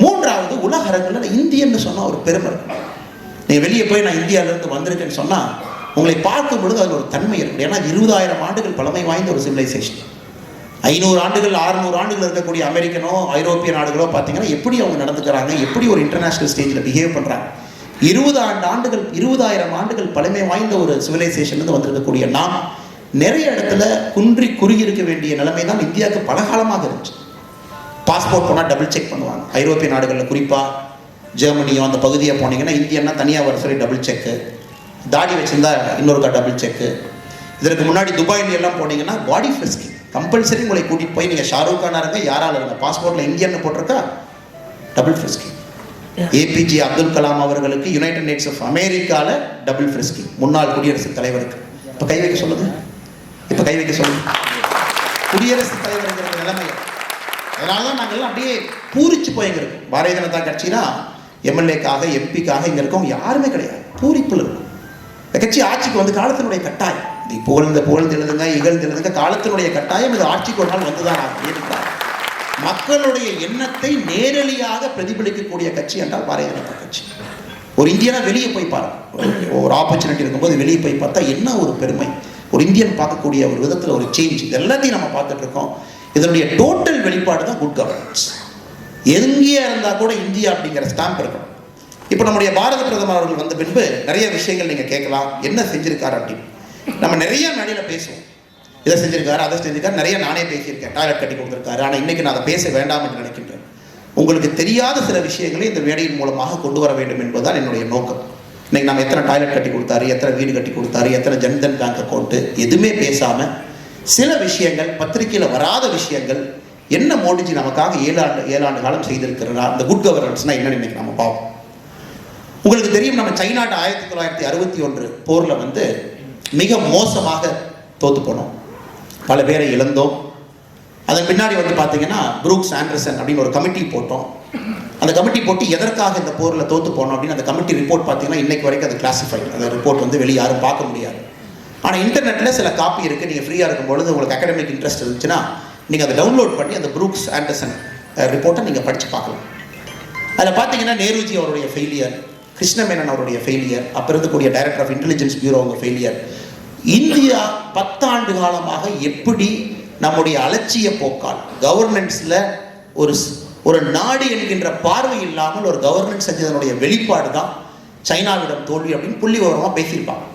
மூன்றாவது உலக அரங்கில் இந்தியன்னு சொன்னால் ஒரு பெருமை இருக்கும். நீங்கள் வெளியே போய் நான் இந்தியாவிலேருந்து வந்திருக்கேன்னு சொன்னால் உங்களை பார்க்கும் பொழுது அதில் ஒரு தன்மை இருக்கும். ஏன்னா 20,000 ஆண்டுகள் பழமை வாய்ந்த ஒரு சிவிலைசேஷன். 500 ஆண்டுகள் 600 ஆண்டுகள் இருக்கக்கூடிய அமெரிக்கனோ ஐரோப்பிய நாடுகளோ பார்த்தீங்கன்னா எப்படி அவங்க நடந்துக்கிறாங்க, எப்படி ஒரு இன்டர்நேஷனல் ஸ்டேஜில் பிஹேவ் பண்ணுறாங்க. 20,000 ஆண்டுகள் பழமை வாய்ந்த ஒரு சிவிலைசேஷன்லேருந்து வந்திருக்கக்கூடிய நாம் நிறைய இடத்துல குன்றி குறுகி இருக்க வேண்டிய நிலைமை தான் இந்தியாவுக்கு பல காலமாக இருந்துச்சு. பாஸ்போர்ட் போனால் டபுள் செக் பண்ணுவாங்க. ஐரோப்பிய நாடுகளில் குறிப்பாக ஜெர்மனியோ அந்த பகுதியை போனீங்கன்னா இந்தியன்னா தனியாக வர சொல்லி டபுள் செக்கு, தாடி வச்சுருந்தா இன்னொருக்கா டபுள் செக்கு. இதற்கு முன்னாடி துபாயில் எல்லாம் போனீங்கன்னா பாடி ஃப்ரிஸ்கிங் கம்பல்சரி. உங்களை கூட்டிகிட்டு போய் நீங்கள் ஷாருக் கானாக இருங்க யாரால் இருங்க, பாஸ்போர்ட்டில் இந்தியன்னு போட்டிருக்கா டபுள் ஃப்ரிஸ்கிங். ஏபிஜே அப்துல் கலாம் அவர்களுக்கு யுனைடெட் நேஷன்ஸ் ஆஃப் அமெரிக்காவில் டபுள் ஃப்ரிஸ்கிங், முன்னாள் குடியரசுத் தலைவருக்கு. இப்போ கை வைக்க சொல்லுங்க, இப்போ கை வைக்க சொல்லுங்க. குடியரசுத் தலைவருங்கிற நிலைமை. அதனால தான் நாங்கள்லாம் அப்படியே பூரிச்சு போய்ங்கிருக்கோம். பாரதிய ஜனதா கட்சினா எம்எல்ஏக்காக எம்பிக்காக இங்கே இருக்கவங்க யாருமே கிடையாது, பூரிப்பில் இருக்கும். இந்த கட்சி ஆட்சிக்கு வந்து காலத்தினுடைய கட்டாயம். இது புகழ்ந்து எழுதுங்க இகழ்ந்து எழுதுங்க, காலத்தினுடைய கட்டாயம். இது ஆட்சிக்கு ஒரு நாள் வந்துதான் இருக்கிறார். மக்களுடைய எண்ணத்தை நேரடியாக பிரதிபலிக்கக்கூடிய கட்சி என்றால் பாரதிய ஜனதா கட்சி. ஒரு இந்தியனா வெளியே போய் பாருங்க, ஒரு ஆப்பர்ச்சுனிட்டி இருக்கும்போது வெளியே போய் பார்த்தா என்ன ஒரு பெருமை. ஒரு இந்தியன் பார்க்கக்கூடிய ஒரு விதத்தில் ஒரு சேஞ்ச், இது எல்லாத்தையும் நம்ம பார்த்துட்டு இருக்கோம். இதனுடைய டோட்டல் வெளிப்பாடு தான் குட் கவர்னன்ஸ். எங்கேயா இருந்தால் கூட இந்தியா அப்படிங்கிற ஸ்டாம்ப் இருக்கணும். இப்போ நம்முடைய பாரத பிரதமர் அவர்கள் வந்த பின்பு நிறைய விஷயங்கள் நீங்கள் கேட்கலாம், என்ன செஞ்சிருக்காரு அப்படின்னு. நம்ம நிறைய மேடையில் பேசுவோம், இதை செஞ்சிருக்காரு அதை செஞ்சிருக்காரு, நிறைய நானே பேசியிருக்கேன், டாய்லெட் கட்டி கொடுத்துருக்காரு. ஆனால் இன்னைக்கு நான் அதை பேச வேண்டாம் என்று நினைக்கின்றேன். உங்களுக்கு தெரியாத சில விஷயங்களை இந்த மேடையின் மூலமாக கொண்டு வர வேண்டும் என்பதுதான் என்னுடைய நோக்கம். இன்னைக்கு நம்ம எத்தனை டாய்லெட் கட்டி கொடுத்தாரு, எத்தனை வீடு கட்டி கொடுத்தாரு, எத்தனை ஜன்தன் பேங்க் அக்கௌண்ட்டு, எதுவுமே பேசாமல் சில விஷயங்கள், பத்திரிகையில் வராத விஷயங்கள், என்ன மோடிஜி நமக்காக 7 ஆண்டு காலம் செய்திருக்கிறார், அந்த குட் கவர்னன்ஸ்னா என்னன்னு இன்னைக்கு நம்ம பார்ப்போம். உங்களுக்கு தெரியும், நம்ம சைனாட்ட 1961 போரில் வந்து மிக மோசமாக தோத்து போனோம், பல பேரை இழந்தோம். அதன் பின்னாடி வந்து பார்த்தீங்கன்னா புரூக்ஸ் ஆண்டர்சன் அப்படின்னு ஒரு கமிட்டி போட்டோம். அந்த கமிட்டி போட்டு எதற்காக இந்த போரில் தோத்து போனோம் அப்படின்னு அந்த கமிட்டி ரிப்போர்ட் பார்த்தீங்கன்னா இன்னைக்கு வரைக்கும் அது கிளாசிஃபைட். அந்த ரிப்போர்ட் வந்து வெளியே யாரும் பார்க்க முடியாது. ஆனால் இன்டர்நெட்டில் சில காப்பி இருக்குது. நீங்கள் ஃப்ரீயாக இருக்கும்பொழுது உங்களுக்கு அகாடமிக் இன்ட்ரெஸ்ட் இருந்துச்சுன்னா நீங்கள் அதை டவுன்லோட் பண்ணி அந்த புரூக்ஸ் ஆண்டர்சன் ரிப்போர்ட்டை நீங்கள் படித்து பார்க்கலாம். அதில் பார்த்தீங்கன்னா நேருஜி அவருடைய ஃபெயிலியர், கிருஷ்ணமேனன் அவருடைய ஃபெயிலியர், அப்போ இருக்கக்கூடிய டைரக்டர் ஆஃப் இன்டெலிஜென்ஸ் பியூரோ அவங்க ஃபெயிலியர். இந்தியா 10 ஆண்டு காலமாக எப்படி நம்முடைய அலட்சிய போக்கால் கவர்னன்ஸில் ஒரு நாடு என்கின்ற பார்வை இல்லாமல் ஒரு கவர்னன்ஸ் செஞ்சதனுடைய வெளிப்பாடு தான் சைனாவிடம் தோல்வி அப்படின்னு புள்ளி விவரமாக பேசியிருப்பாங்க.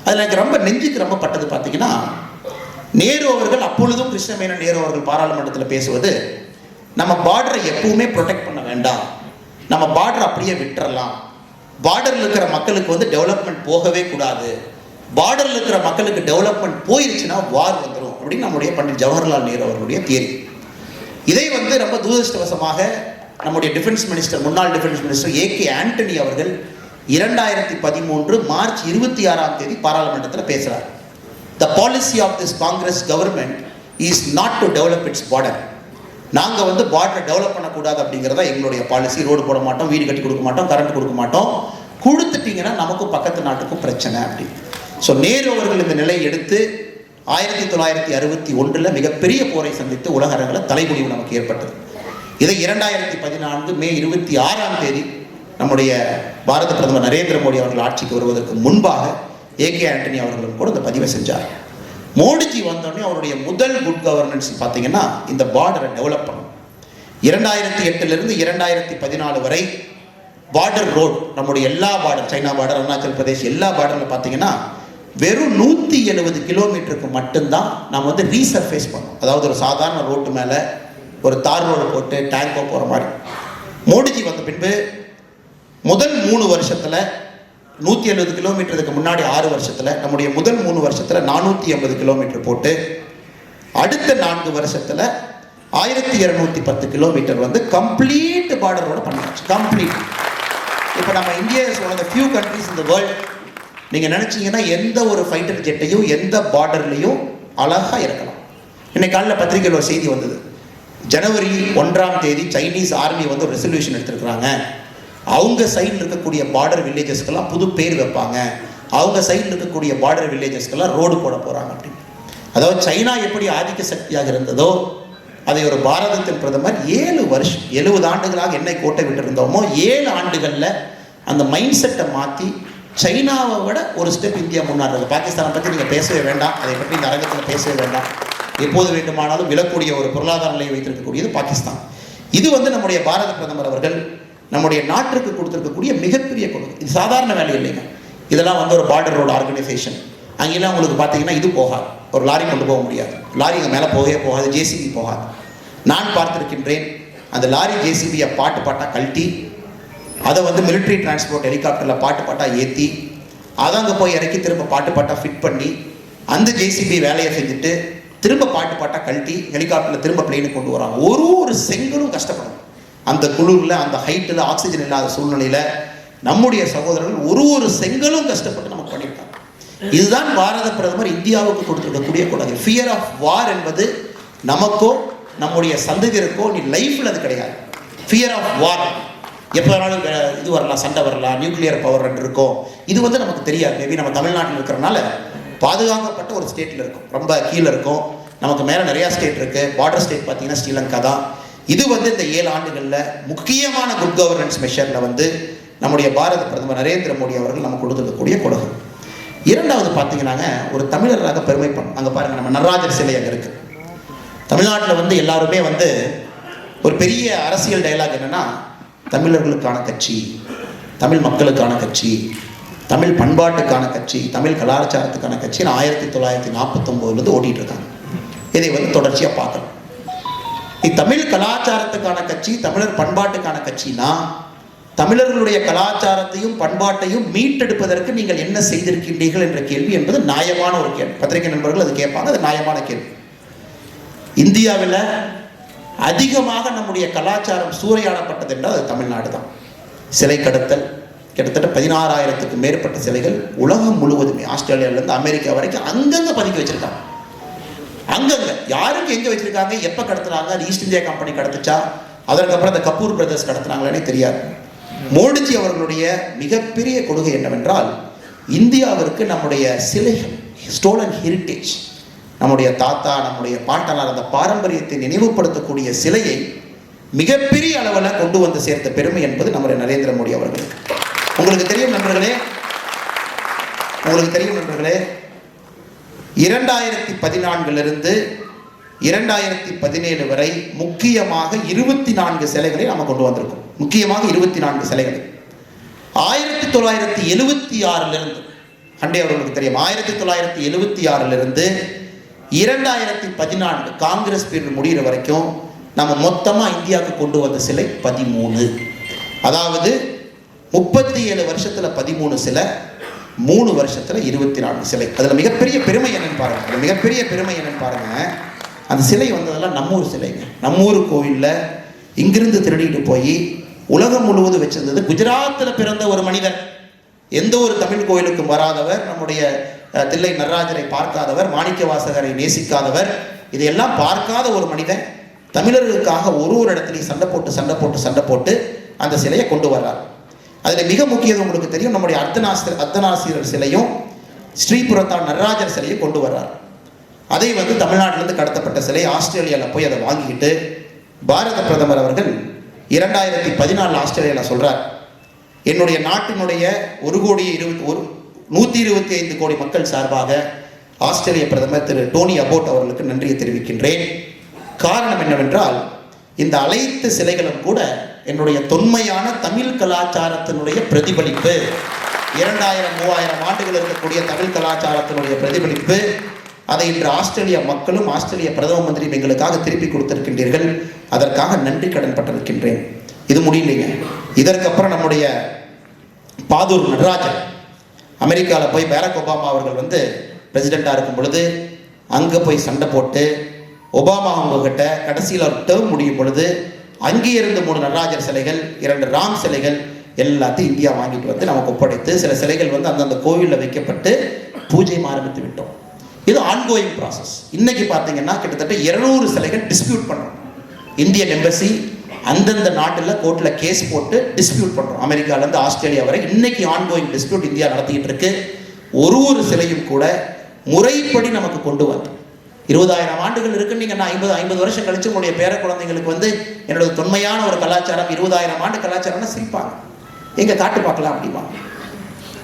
அதில் எனக்கு ரொம்ப நெஞ்சுக்கு ரொம்ப பட்டது பார்த்தீங்கன்னா, நேரு அவர்கள் அப்பொழுதும் கிருஷ்ணமேனன் நேரு அவர்கள் பாராளுமன்றத்தில் பேசுவது, நம்ம பார்டரை எப்பவுமே ப்ரொடெக்ட் பண்ண வேண்டாம், நம்ம பார்டர் அப்படியே விட்டுறலாம், பார்டரில் இருக்கிற மக்களுக்கு வந்து டெவலப்மெண்ட் போகவே கூடாது, பார்டரில் இருக்கிற மக்களுக்கு டெவலப்மெண்ட் போயிருச்சுன்னா வார் வந்துடும் அப்படின்னு நம்முடைய பண்டிட் ஜவஹர்லால் நேரு அவர்களுடைய தியரி. இதை வந்து ரொம்ப துரதிருஷ்டவசமாக நம்முடைய டிஃபென்ஸ் மினிஸ்டர், முன்னாள் டிஃபென்ஸ் மினிஸ்டர் ஏகே ஆண்டனி அவர்கள் 2013 மார்ச் 26 பாராளுமன்றத்தில் பேசுகிறார். The policy of this Congress government is not to develop its border. நாங்கள் வந்து பார்டரை டெவலப் பண்ணக்கூடாது அப்படிங்கிறதா எங்களுடைய பாலிசி. ரோடு போட மாட்டோம், வீடு கட்டி கொடுக்க மாட்டோம், கரண்ட் கொடுக்க மாட்டோம், கொடுத்துட்டீங்கன்னா நமக்கும் பக்கத்து நாட்டுக்கும் பிரச்சனை அப்படி. ஸோ நேரு அவர்கள் இந்த நிலையை எடுத்து 1961 மிகப்பெரிய போரை சந்தித்து உலக அரங்கில் தலைகுனிவு நமக்கு ஏற்பட்டது. இதை 2014 மே 26 நம்முடைய பாரத பிரதமர் நரேந்திர மோடி அவர்கள் ஆட்சிக்கு வருவதற்கு முன்பாக ஏகே ஆண்டனி அவர்களும் கூட இந்த பதிவை செஞ்சார். மோடிஜி வந்தோடனே அவருடைய முதல் குட் கவர்னன்ஸ் பார்த்தீங்கன்னா இந்த பார்டரை டெவலப் பண்ணணும். 2008 2014 வரை பார்டர் ரோடு, நம்முடைய எல்லா border, China border, Arunachal Pradesh எல்லா பார்டரில் பார்த்தீங்கன்னா வெறும் 170 கிலோமீட்டருக்கு மட்டும்தான் நம்ம வந்து ரீசர்ஃபேஸ் பண்ணோம். அதாவது ஒரு சாதாரண ரோட்டு மேலே ஒரு தார் ரோடு போட்டு டேங்கோ போகிற மாதிரி. மோடிஜி வந்த பின்பு முதல் 3 வருஷத்தில் 170 கிலோமீட்டருக்கு முன்னாடி 6 வருஷத்தில், நம்முடைய முதல் 3 வருஷத்தில் 480 கிலோமீட்டர் போட்டு அடுத்த 4 வருஷத்தில் 1210 கிலோமீட்டர் வந்து கம்ப்ளீட் பார்டரோட பண்ணியாச்சு. கம்ப்ளீட். இப்போ நம்ம India is one of the few countries in the world, நீங்கள் நினச்சிங்கன்னா எந்த ஒரு ஃபைட்டர் ஜெட்டையும் எந்த பார்டர்லையும் அழகாக இறக்கலாம். இன்னைக்கு காலையில் பத்திரிகையில் ஒரு செய்தி வந்தது, ஜனவரி 1 சைனீஸ் ஆர்மி வந்து ஒரு ரெசல்யூஷன் எடுத்திருக்கிறாங்க, அவங்க சைடில் இருக்கக்கூடிய பார்டர் வில்லேஜஸ்க்கெல்லாம் புது பேர் வைப்பாங்க, அவங்க சைடில் இருக்கக்கூடிய பார்டர் வில்லேஜஸ்க்கெல்லாம் ரோடு போட போகிறாங்க அப்படின்னு. அதாவது சைனா எப்படி ஆதிக்க சக்தியாக இருந்ததோ அதை ஒரு பாரதத்தின் பிரதமர் 7 வருஷம் 70 ஆண்டுகளாக என்னை கோட்டை விட்டுருந்தோமோ 7 ஆண்டுகளில் அந்த மைண்ட் செட்டை மாற்றி சைனாவை விட ஒரு ஸ்டெப் இந்தியா முன்னாடுறது. பாகிஸ்தானை பற்றி நீங்கள் பேசவே வேண்டாம், அதை பற்றி இந்த அரங்கத்தில் பேசவே வேண்டாம். எப்போது வேண்டுமானாலும் விழக்கூடிய ஒரு பொருளாதார நிலையை வைத்திருக்கக்கூடியது பாகிஸ்தான். இது நம்முடைய பாரத பிரதமர் அவர்கள் நம்முடைய நாட்டிற்கு கொடுத்திருக்கக்கூடிய மிகப்பெரிய கொள்கை. இது சாதாரண வேலை இல்லைங்க. இதெல்லாம் ஒரு பார்டர் ரோடு ஆர்கனைசேஷன். அங்கெல்லாம் உங்களுக்கு பார்த்தீங்கன்னா இது போகாது, ஒரு லாரி கொண்டு போக முடியாது, லாரி அங்கே மேலே போகவே போகாது, ஜேசிபி போகாது. நான் பார்த்துருக்கின்றேன், அந்த லாரி ஜேசிபியை பாட்டு பாட்டாக கழட்டி அதை மிலிட்ரி டிரான்ஸ்போர்ட் ஹெலிகாப்டரில் பாட்டு பாட்டாக ஏற்றி அதை அங்கே போய் இறக்கி திரும்ப பாட்டு பாட்டாக ஃபிட் பண்ணி அந்த ஜேசிபி வேலையை செஞ்சுட்டு திரும்ப பாட்டு பாட்டாக கழட்டி ஹெலிகாப்டரில் திரும்ப பிளேனுக்கு கொண்டு வராங்க. ஒரு செங்கலும் கஷ்டப்படும். அந்த குளிரில், அந்த ஹைட்டில், ஆக்சிஜன் இல்லாத சூழ்நிலையில் நம்முடைய சகோதரர்கள் ஒரு செங்கலும் கஷ்டப்பட்டு நமக்கு பண்ணியிருக்காங்க. இதுதான் பாரத பிரதமர் இந்தியாவுக்கு கொடுத்துருக்கக்கூடிய கொள்கை. ஃபியர் ஆஃப் வார் என்பது நமக்கோ நம்முடைய சந்ததியருக்கோ நீ லைஃப்பில் அது கிடையாது. ஃபியர் ஆஃப் வார் எப்போ வேணாலும் இது வரலாம், சண்டை வரலாம், நியூக்ளியர் பவர் இருக்கும். இது நமக்கு தெரியாது. மேபி நம்ம தமிழ்நாட்டில் இருக்கிறனால பாதுகாக்கப்பட்ட ஒரு ஸ்டேட்டில் இருக்கும், ரொம்ப கீழே இருக்கும். நமக்கு மேலே நிறையா ஸ்டேட் இருக்குது. பார்டர் ஸ்டேட் பார்த்தீங்கன்னா ஸ்ரீலங்கா தான். இது இந்த 7 ஆண்டுகளில் முக்கியமான குட் கவர்னன்ஸ் மெஷரில் நம்முடைய பாரத பிரதமர் நரேந்திர மோடி அவர்கள் நமக்கு கொடுத்துருக்கக்கூடிய கொள்கை. இரண்டாவது பார்த்தீங்கன்னாங்க, ஒரு தமிழராக பெருமை பண்ணும். அங்கே பாருங்கள், நம்ம நடராஜர் சிலை அங்கே இருக்குது. தமிழ்நாட்டில் எல்லாருமே ஒரு பெரிய அரசியல் டயலாக் என்னென்னா, தமிழர்களுக்கான கட்சி, தமிழ் மக்களுக்கான கட்சி, தமிழ் பண்பாட்டுக்கான கட்சி, தமிழ் கலாச்சாரத்துக்கான கட்சி 1949 ஓட்டிகிட்டு இருக்காங்க. இதை தொடர்ச்சியாக பார்க்கணும். தமிழ் கலாச்சாரத்துக்கான கட்சி, தமிழர் பண்பாட்டுக்கான கட்சினா தமிழர்களுடைய கலாச்சாரத்தையும் பண்பாட்டையும் மீட்டெடுப்பதற்கு நீங்கள் என்ன செய்திருக்கின்றீர்கள் என்ற கேள்வி என்பது நியாயமான ஒரு கேள்வி. பத்திரிகை நண்பர்கள் அது கேட்பாங்க, அது நியாயமான கேள்வி. இந்தியாவில் அதிகமாக நம்முடைய கலாச்சாரம் சூறையாடப்பட்டது என்றால் அது தமிழ்நாடு தான். சிலை கடத்தல், கிட்டத்தட்ட 16,000க்கும் மேற்பட்ட சிலைகள் உலகம் முழுவதுமே, ஆஸ்திரேலியாவிலேருந்து அமெரிக்கா வரைக்கும் அங்கங்கே பதுக்கி வச்சிருக்காங்க. அங்கங்க யாருக்கு எங்கே வச்சிருக்காங்க, எப்போ கடத்துறாங்க, அது ஈஸ்ட் இந்தியா கம்பெனி கடத்துச்சா, அதற்கப்புறம் அந்த கபூர் பிரதர்ஸ் கடத்துனாங்களே தெரியாது. மோடிஜி அவர்களுடைய மிகப்பெரிய கொள்கை என்னவென்றால், இந்தியாவிற்கு நம்முடைய சிலைகள், ஸ்டோலன் ஹெரிட்டேஜ், நம்முடைய தாத்தா, நம்முடைய பாட்டனார், அந்த பாரம்பரியத்தை நினைவுபடுத்தக்கூடிய சிலையை மிகப்பெரிய அளவில் கொண்டு சேர்த்த பெருமை என்பது நம்முடைய நரேந்திர மோடி அவர்களுக்கு. உங்களுக்கு தெரியும் நண்பர்களே, 2014 2017 வரை முக்கியமாக 24 சிலைகளை நாம் கொண்டு வந்திருக்கோம். முக்கியமாக 24 சிலைகளை 1976 ஹண்டே அவர்களுக்கு தெரியும், 1976 2014 காங்கிரஸ் பீரியட் முடிகிற வரைக்கும் நம்ம மொத்தமாக இந்தியாவுக்கு கொண்டு வந்த சிலை 13. அதாவது 37 வருஷத்தில் 13 சிலை, 3 வருஷத்தில் 24 சிலை. அதில் மிகப்பெரிய பெருமை என்னன்னு பாருங்க. அந்த சிலை வந்ததெல்லாம் நம்மூர் சிலைங்க. நம்மூர் கோவிலில் இங்கிருந்து திருடிட்டு போய் உலகம் முழுவதும் வச்சிருந்தது. குஜராத்தில் பிறந்த ஒரு மனிதர், எந்த ஒரு தமிழ் கோயிலுக்கும் வராதவர், நம்முடைய தில்லை நடராஜரை பார்க்காதவர், மாணிக்க வாசகரை நேசிக்காதவர், இதையெல்லாம் பார்க்காத ஒரு மனிதன் தமிழர்களுக்காக ஒரு இடத்துலையும் சண்டை போட்டு அந்த சிலையை கொண்டு வர்றார். அதில் மிக முக்கியம் உங்களுக்கு தெரியும், நம்முடைய அர்த்தநாசீரர் சிலையும் ஸ்ரீபுரத்தார் நடராஜர் சிலையும் கொண்டு வர்றார். அதை தமிழ்நாட்டிலிருந்து கடத்தப்பட்ட சிலை ஆஸ்திரேலியாவில் போய் அதை வாங்கிக்கிட்டு பாரத பிரதமர் அவர்கள் 2014 ஆஸ்திரேலியாவில் சொல்கிறார், என்னுடைய நாட்டினுடைய 125 கோடி மக்கள் சார்பாக ஆஸ்திரேலிய பிரதமர் திரு டோனி அபோட் அவர்களுக்கு நன்றியை தெரிவிக்கின்றேன். காரணம் என்னவென்றால், இந்த அனைத்து சிலைகளும் கூட என்னுடைய தொன்மையான தமிழ் கலாச்சாரத்தினுடைய பிரதிபலிப்பு. 2000-3000 ஆண்டுகள் இருக்கக்கூடிய தமிழ் கலாச்சாரத்தினுடைய பிரதிபலிப்பு. அதை இன்று ஆஸ்திரேலியா மக்களும் ஆஸ்திரேலிய பிரதம மந்திரியும் எங்களுக்காக திருப்பி கொடுத்திருக்கின்றீர்கள். அதற்காக நன்றி கடன் பட்டிருக்கின்றேன். இது முடியலைங்க. இதற்கப்புறம் நம்முடைய பாதூர் நடராஜர் அமெரிக்காவில் போய் பாரக் ஒபாமா அவர்கள் பிரசிடெண்ட்டாக இருக்கும் பொழுது அங்கே போய் சண்டை போட்டு ஒபாமா அவங்ககிட்ட கடைசியில் ஒரு டேர்ம் முடியும் பொழுது அங்கே இருந்து 3 நடராஜர் சிலைகள், 2 ராம் சிலைகள் எல்லாத்தையும் இந்தியா வாங்கிட்டு நமக்கு ஒப்படைத்து, சில சிலைகள் அந்தந்த கோவிலில் வைக்கப்பட்டு பூஜை ஆரம்பித்து விட்டோம். இது ஆன்கோயிங் ப்ராசஸ். இன்னைக்கு பார்த்தீங்கன்னா கிட்டத்தட்ட 200 சிலைகள் டிஸ்பியூட் பண்ணுறோம். இந்தியன் எம்பசி அந்தந்த நாட்டில் கோர்ட்டில் கேஸ் போட்டு டிஸ்பியூட் பண்ணுறோம். அமெரிக்காவிலேருந்து ஆஸ்திரேலியா வரை இன்னைக்கு ஆன்கோயிங் டிஸ்பியூட் இந்தியா நடத்திக்கிட்டு இருக்கு. ஒரு சிலையும் கூட முறைப்படி நமக்கு கொண்டு வந்து 20,000 ஆண்டுகள் இருக்குன்னு நீங்கள் 50 வருஷம் கழிச்சு உங்களுடைய பேர குழந்தைங்களுக்கு வந்து என்னோட தொன்மையான ஒரு கலாச்சாரம் 20,000 ஆண்டு கலாச்சாரம்னா சிரிப்பாங்க. எங்க காட்டு பார்க்கலாம் அப்படிமா.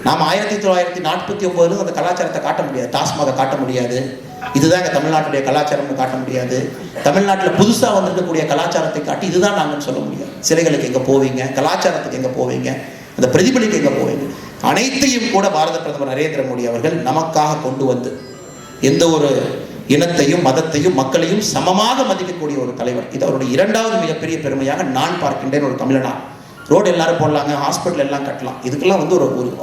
நாம் 1949 அந்த கலாச்சாரத்தை காட்ட முடியாது, டாஸ்மாக காட்ட முடியாது. இதுதான் எங்கள் தமிழ்நாட்டுடைய கலாச்சாரம்னு காட்ட முடியாது. தமிழ்நாட்டில் புதுசாக வந்திருக்கக்கூடிய கலாச்சாரத்தை காட்டி இதுதான் நாங்கன்னு சொல்ல முடியாது. சிலைகளுக்கு எங்கே போவீங்க, கலாச்சாரத்துக்கு எங்கே போவீங்க, அந்த பிரதிபலிக்கு எங்கே போவீங்க? அனைத்தையும் கூட பாரத பிரதமர் நரேந்திர மோடி அவர்கள் நமக்காக கொண்டு வந்து எந்த ஒரு இனத்தையும் மதத்தையும் மக்களையும் சமமாக மதிக்கக்கூடிய ஒரு தலைவர். இது அவருடைய இரண்டாவது மிகப்பெரிய பெருமையாக நான் பார்க்கின்றேன். ஒரு தமிழனா ரோடு எல்லாரும் போடலாங்க, ஹாஸ்பிட்டல் எல்லாம் கட்டலாம், இதுக்கெல்லாம் வந்து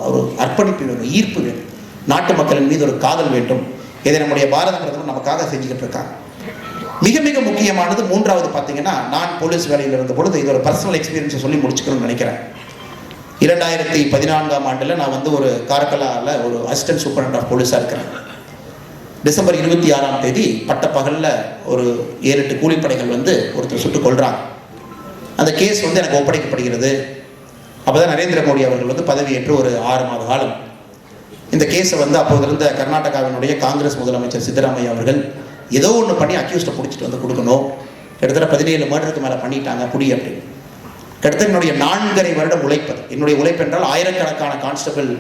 ஒரு அர்ப்பணிப்பு வேணும், ஈர்ப்பு வேணும், நாட்டு மக்களின் மீது ஒரு காதல் வேண்டும். இதை நம்முடைய பாரத பிரதமர் நமக்காக செஞ்சுக்கிட்டு இருக்காங்க. மிக மிக முக்கியமானது மூன்றாவது பார்த்தீங்கன்னா, நான் போலீஸ் வேலையில் இருந்த பொழுது இது ஒரு பர்சனல் எக்ஸ்பீரியன்ஸை சொல்லி முடிச்சுக்கணும்னு நினைக்கிறேன். 2014ஆம் ஆண்டில் நான் வந்து ஒரு காரக்கலாவில் ஒரு அசிஸ்டன்ட் சூப்பரண்ட் ஆஃப் போலீஸாக இருக்கிறேன். டிசம்பர் 26ஆம் தேதி பட்டப்பகலில் ஒரு 7-8 கூலிப்படைகள் வந்து ஒருத்தர் சுட்டுக் கொள்கிறாங்க. அந்த கேஸ் வந்து எனக்கு ஒப்படைக்கப்படுகிறது. அப்போ தான் நரேந்திர மோடி அவர்கள் வந்து பதவியேற்று ஒரு 6 மாத காலம் இந்த கேஸை வந்து அப்போது இருந்த கர்நாடகாவினுடைய காங்கிரஸ் முதலமைச்சர் சித்தராமையா அவர்கள் ஏதோ ஒன்று பண்ணி அக்யூஸ்டை பிடிச்சிட்டு வந்து கொடுக்கணும். கிட்டத்தட்ட 17 மர்டருக்கு மேலே பண்ணிட்டாங்க புடி அப்படின்னு. கிட்டத்தட்ட என்னுடைய 4.5 வருடம் உழைப்பது. என்னுடைய உழைப்பு என்றால் ஆயிரக்கணக்கான கான்ஸ்டபிள்,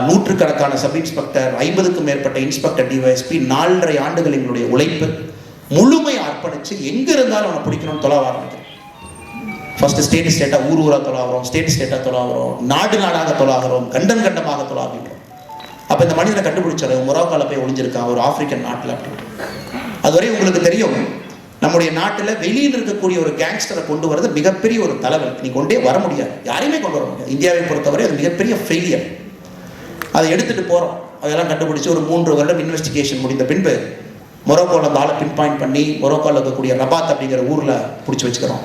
100கணக்கான சப் இன்ஸ்பெக்டர், 50க்கும் மேற்பட்ட இன்ஸ்பெக்டர், டிஒஎஸ்பி, 4.5 ஆண்டுகள் எங்களுடைய உழைப்பு முழுமையை அர்ப்பணித்து எங்கே இருந்தாலும் அவனை பிடிக்கணும்னு தொலை ஆரம்பிக்கிறேன். ஃபர்ஸ்ட் ஸ்டேட்டாக ஊராக தொலாகிறோம், ஸ்டேட்டாக தொலாகிறோம், நாடாக தொலாகிறோம், கண்டமாக தொலாகிறோம். அப்போ இந்த மனிதனை கண்டுபிடிச்சாரு, மொரோக்கால போய் ஒளிஞ்சிருக்கான் ஒரு ஆப்பிரிக்கன் நாட்டில் அப்படின்னு. அதுவரை உங்களுக்கு தெரியும், நம்முடைய நாட்டில் வெளியில் இருக்கக்கூடிய ஒரு கேங்ஸ்டரை கொண்டு வரது மிகப்பெரிய ஒரு தலைவல். நீ கொண்டே வர முடியாது, யாரையுமே கொண்டு வர முடியாது. இந்தியாவை பொறுத்தவரை அது மிகப்பெரிய ஃபெயிலியர். அதை எடுத்துகிட்டு போகிறோம். அதெல்லாம் கண்டுபிடிச்சி ஒரு 3 வருடம் இன்வெஸ்டிகேஷன் முடிந்த பின்பு மொரோக்கோவில் அந்த ஆளை பின் பாயிண்ட் பண்ணி மொரோக்கோவில் இருக்கக்கூடிய ரபாத் அப்படிங்கிற ஊரில் பிடிச்சி வச்சுக்கிறோம்.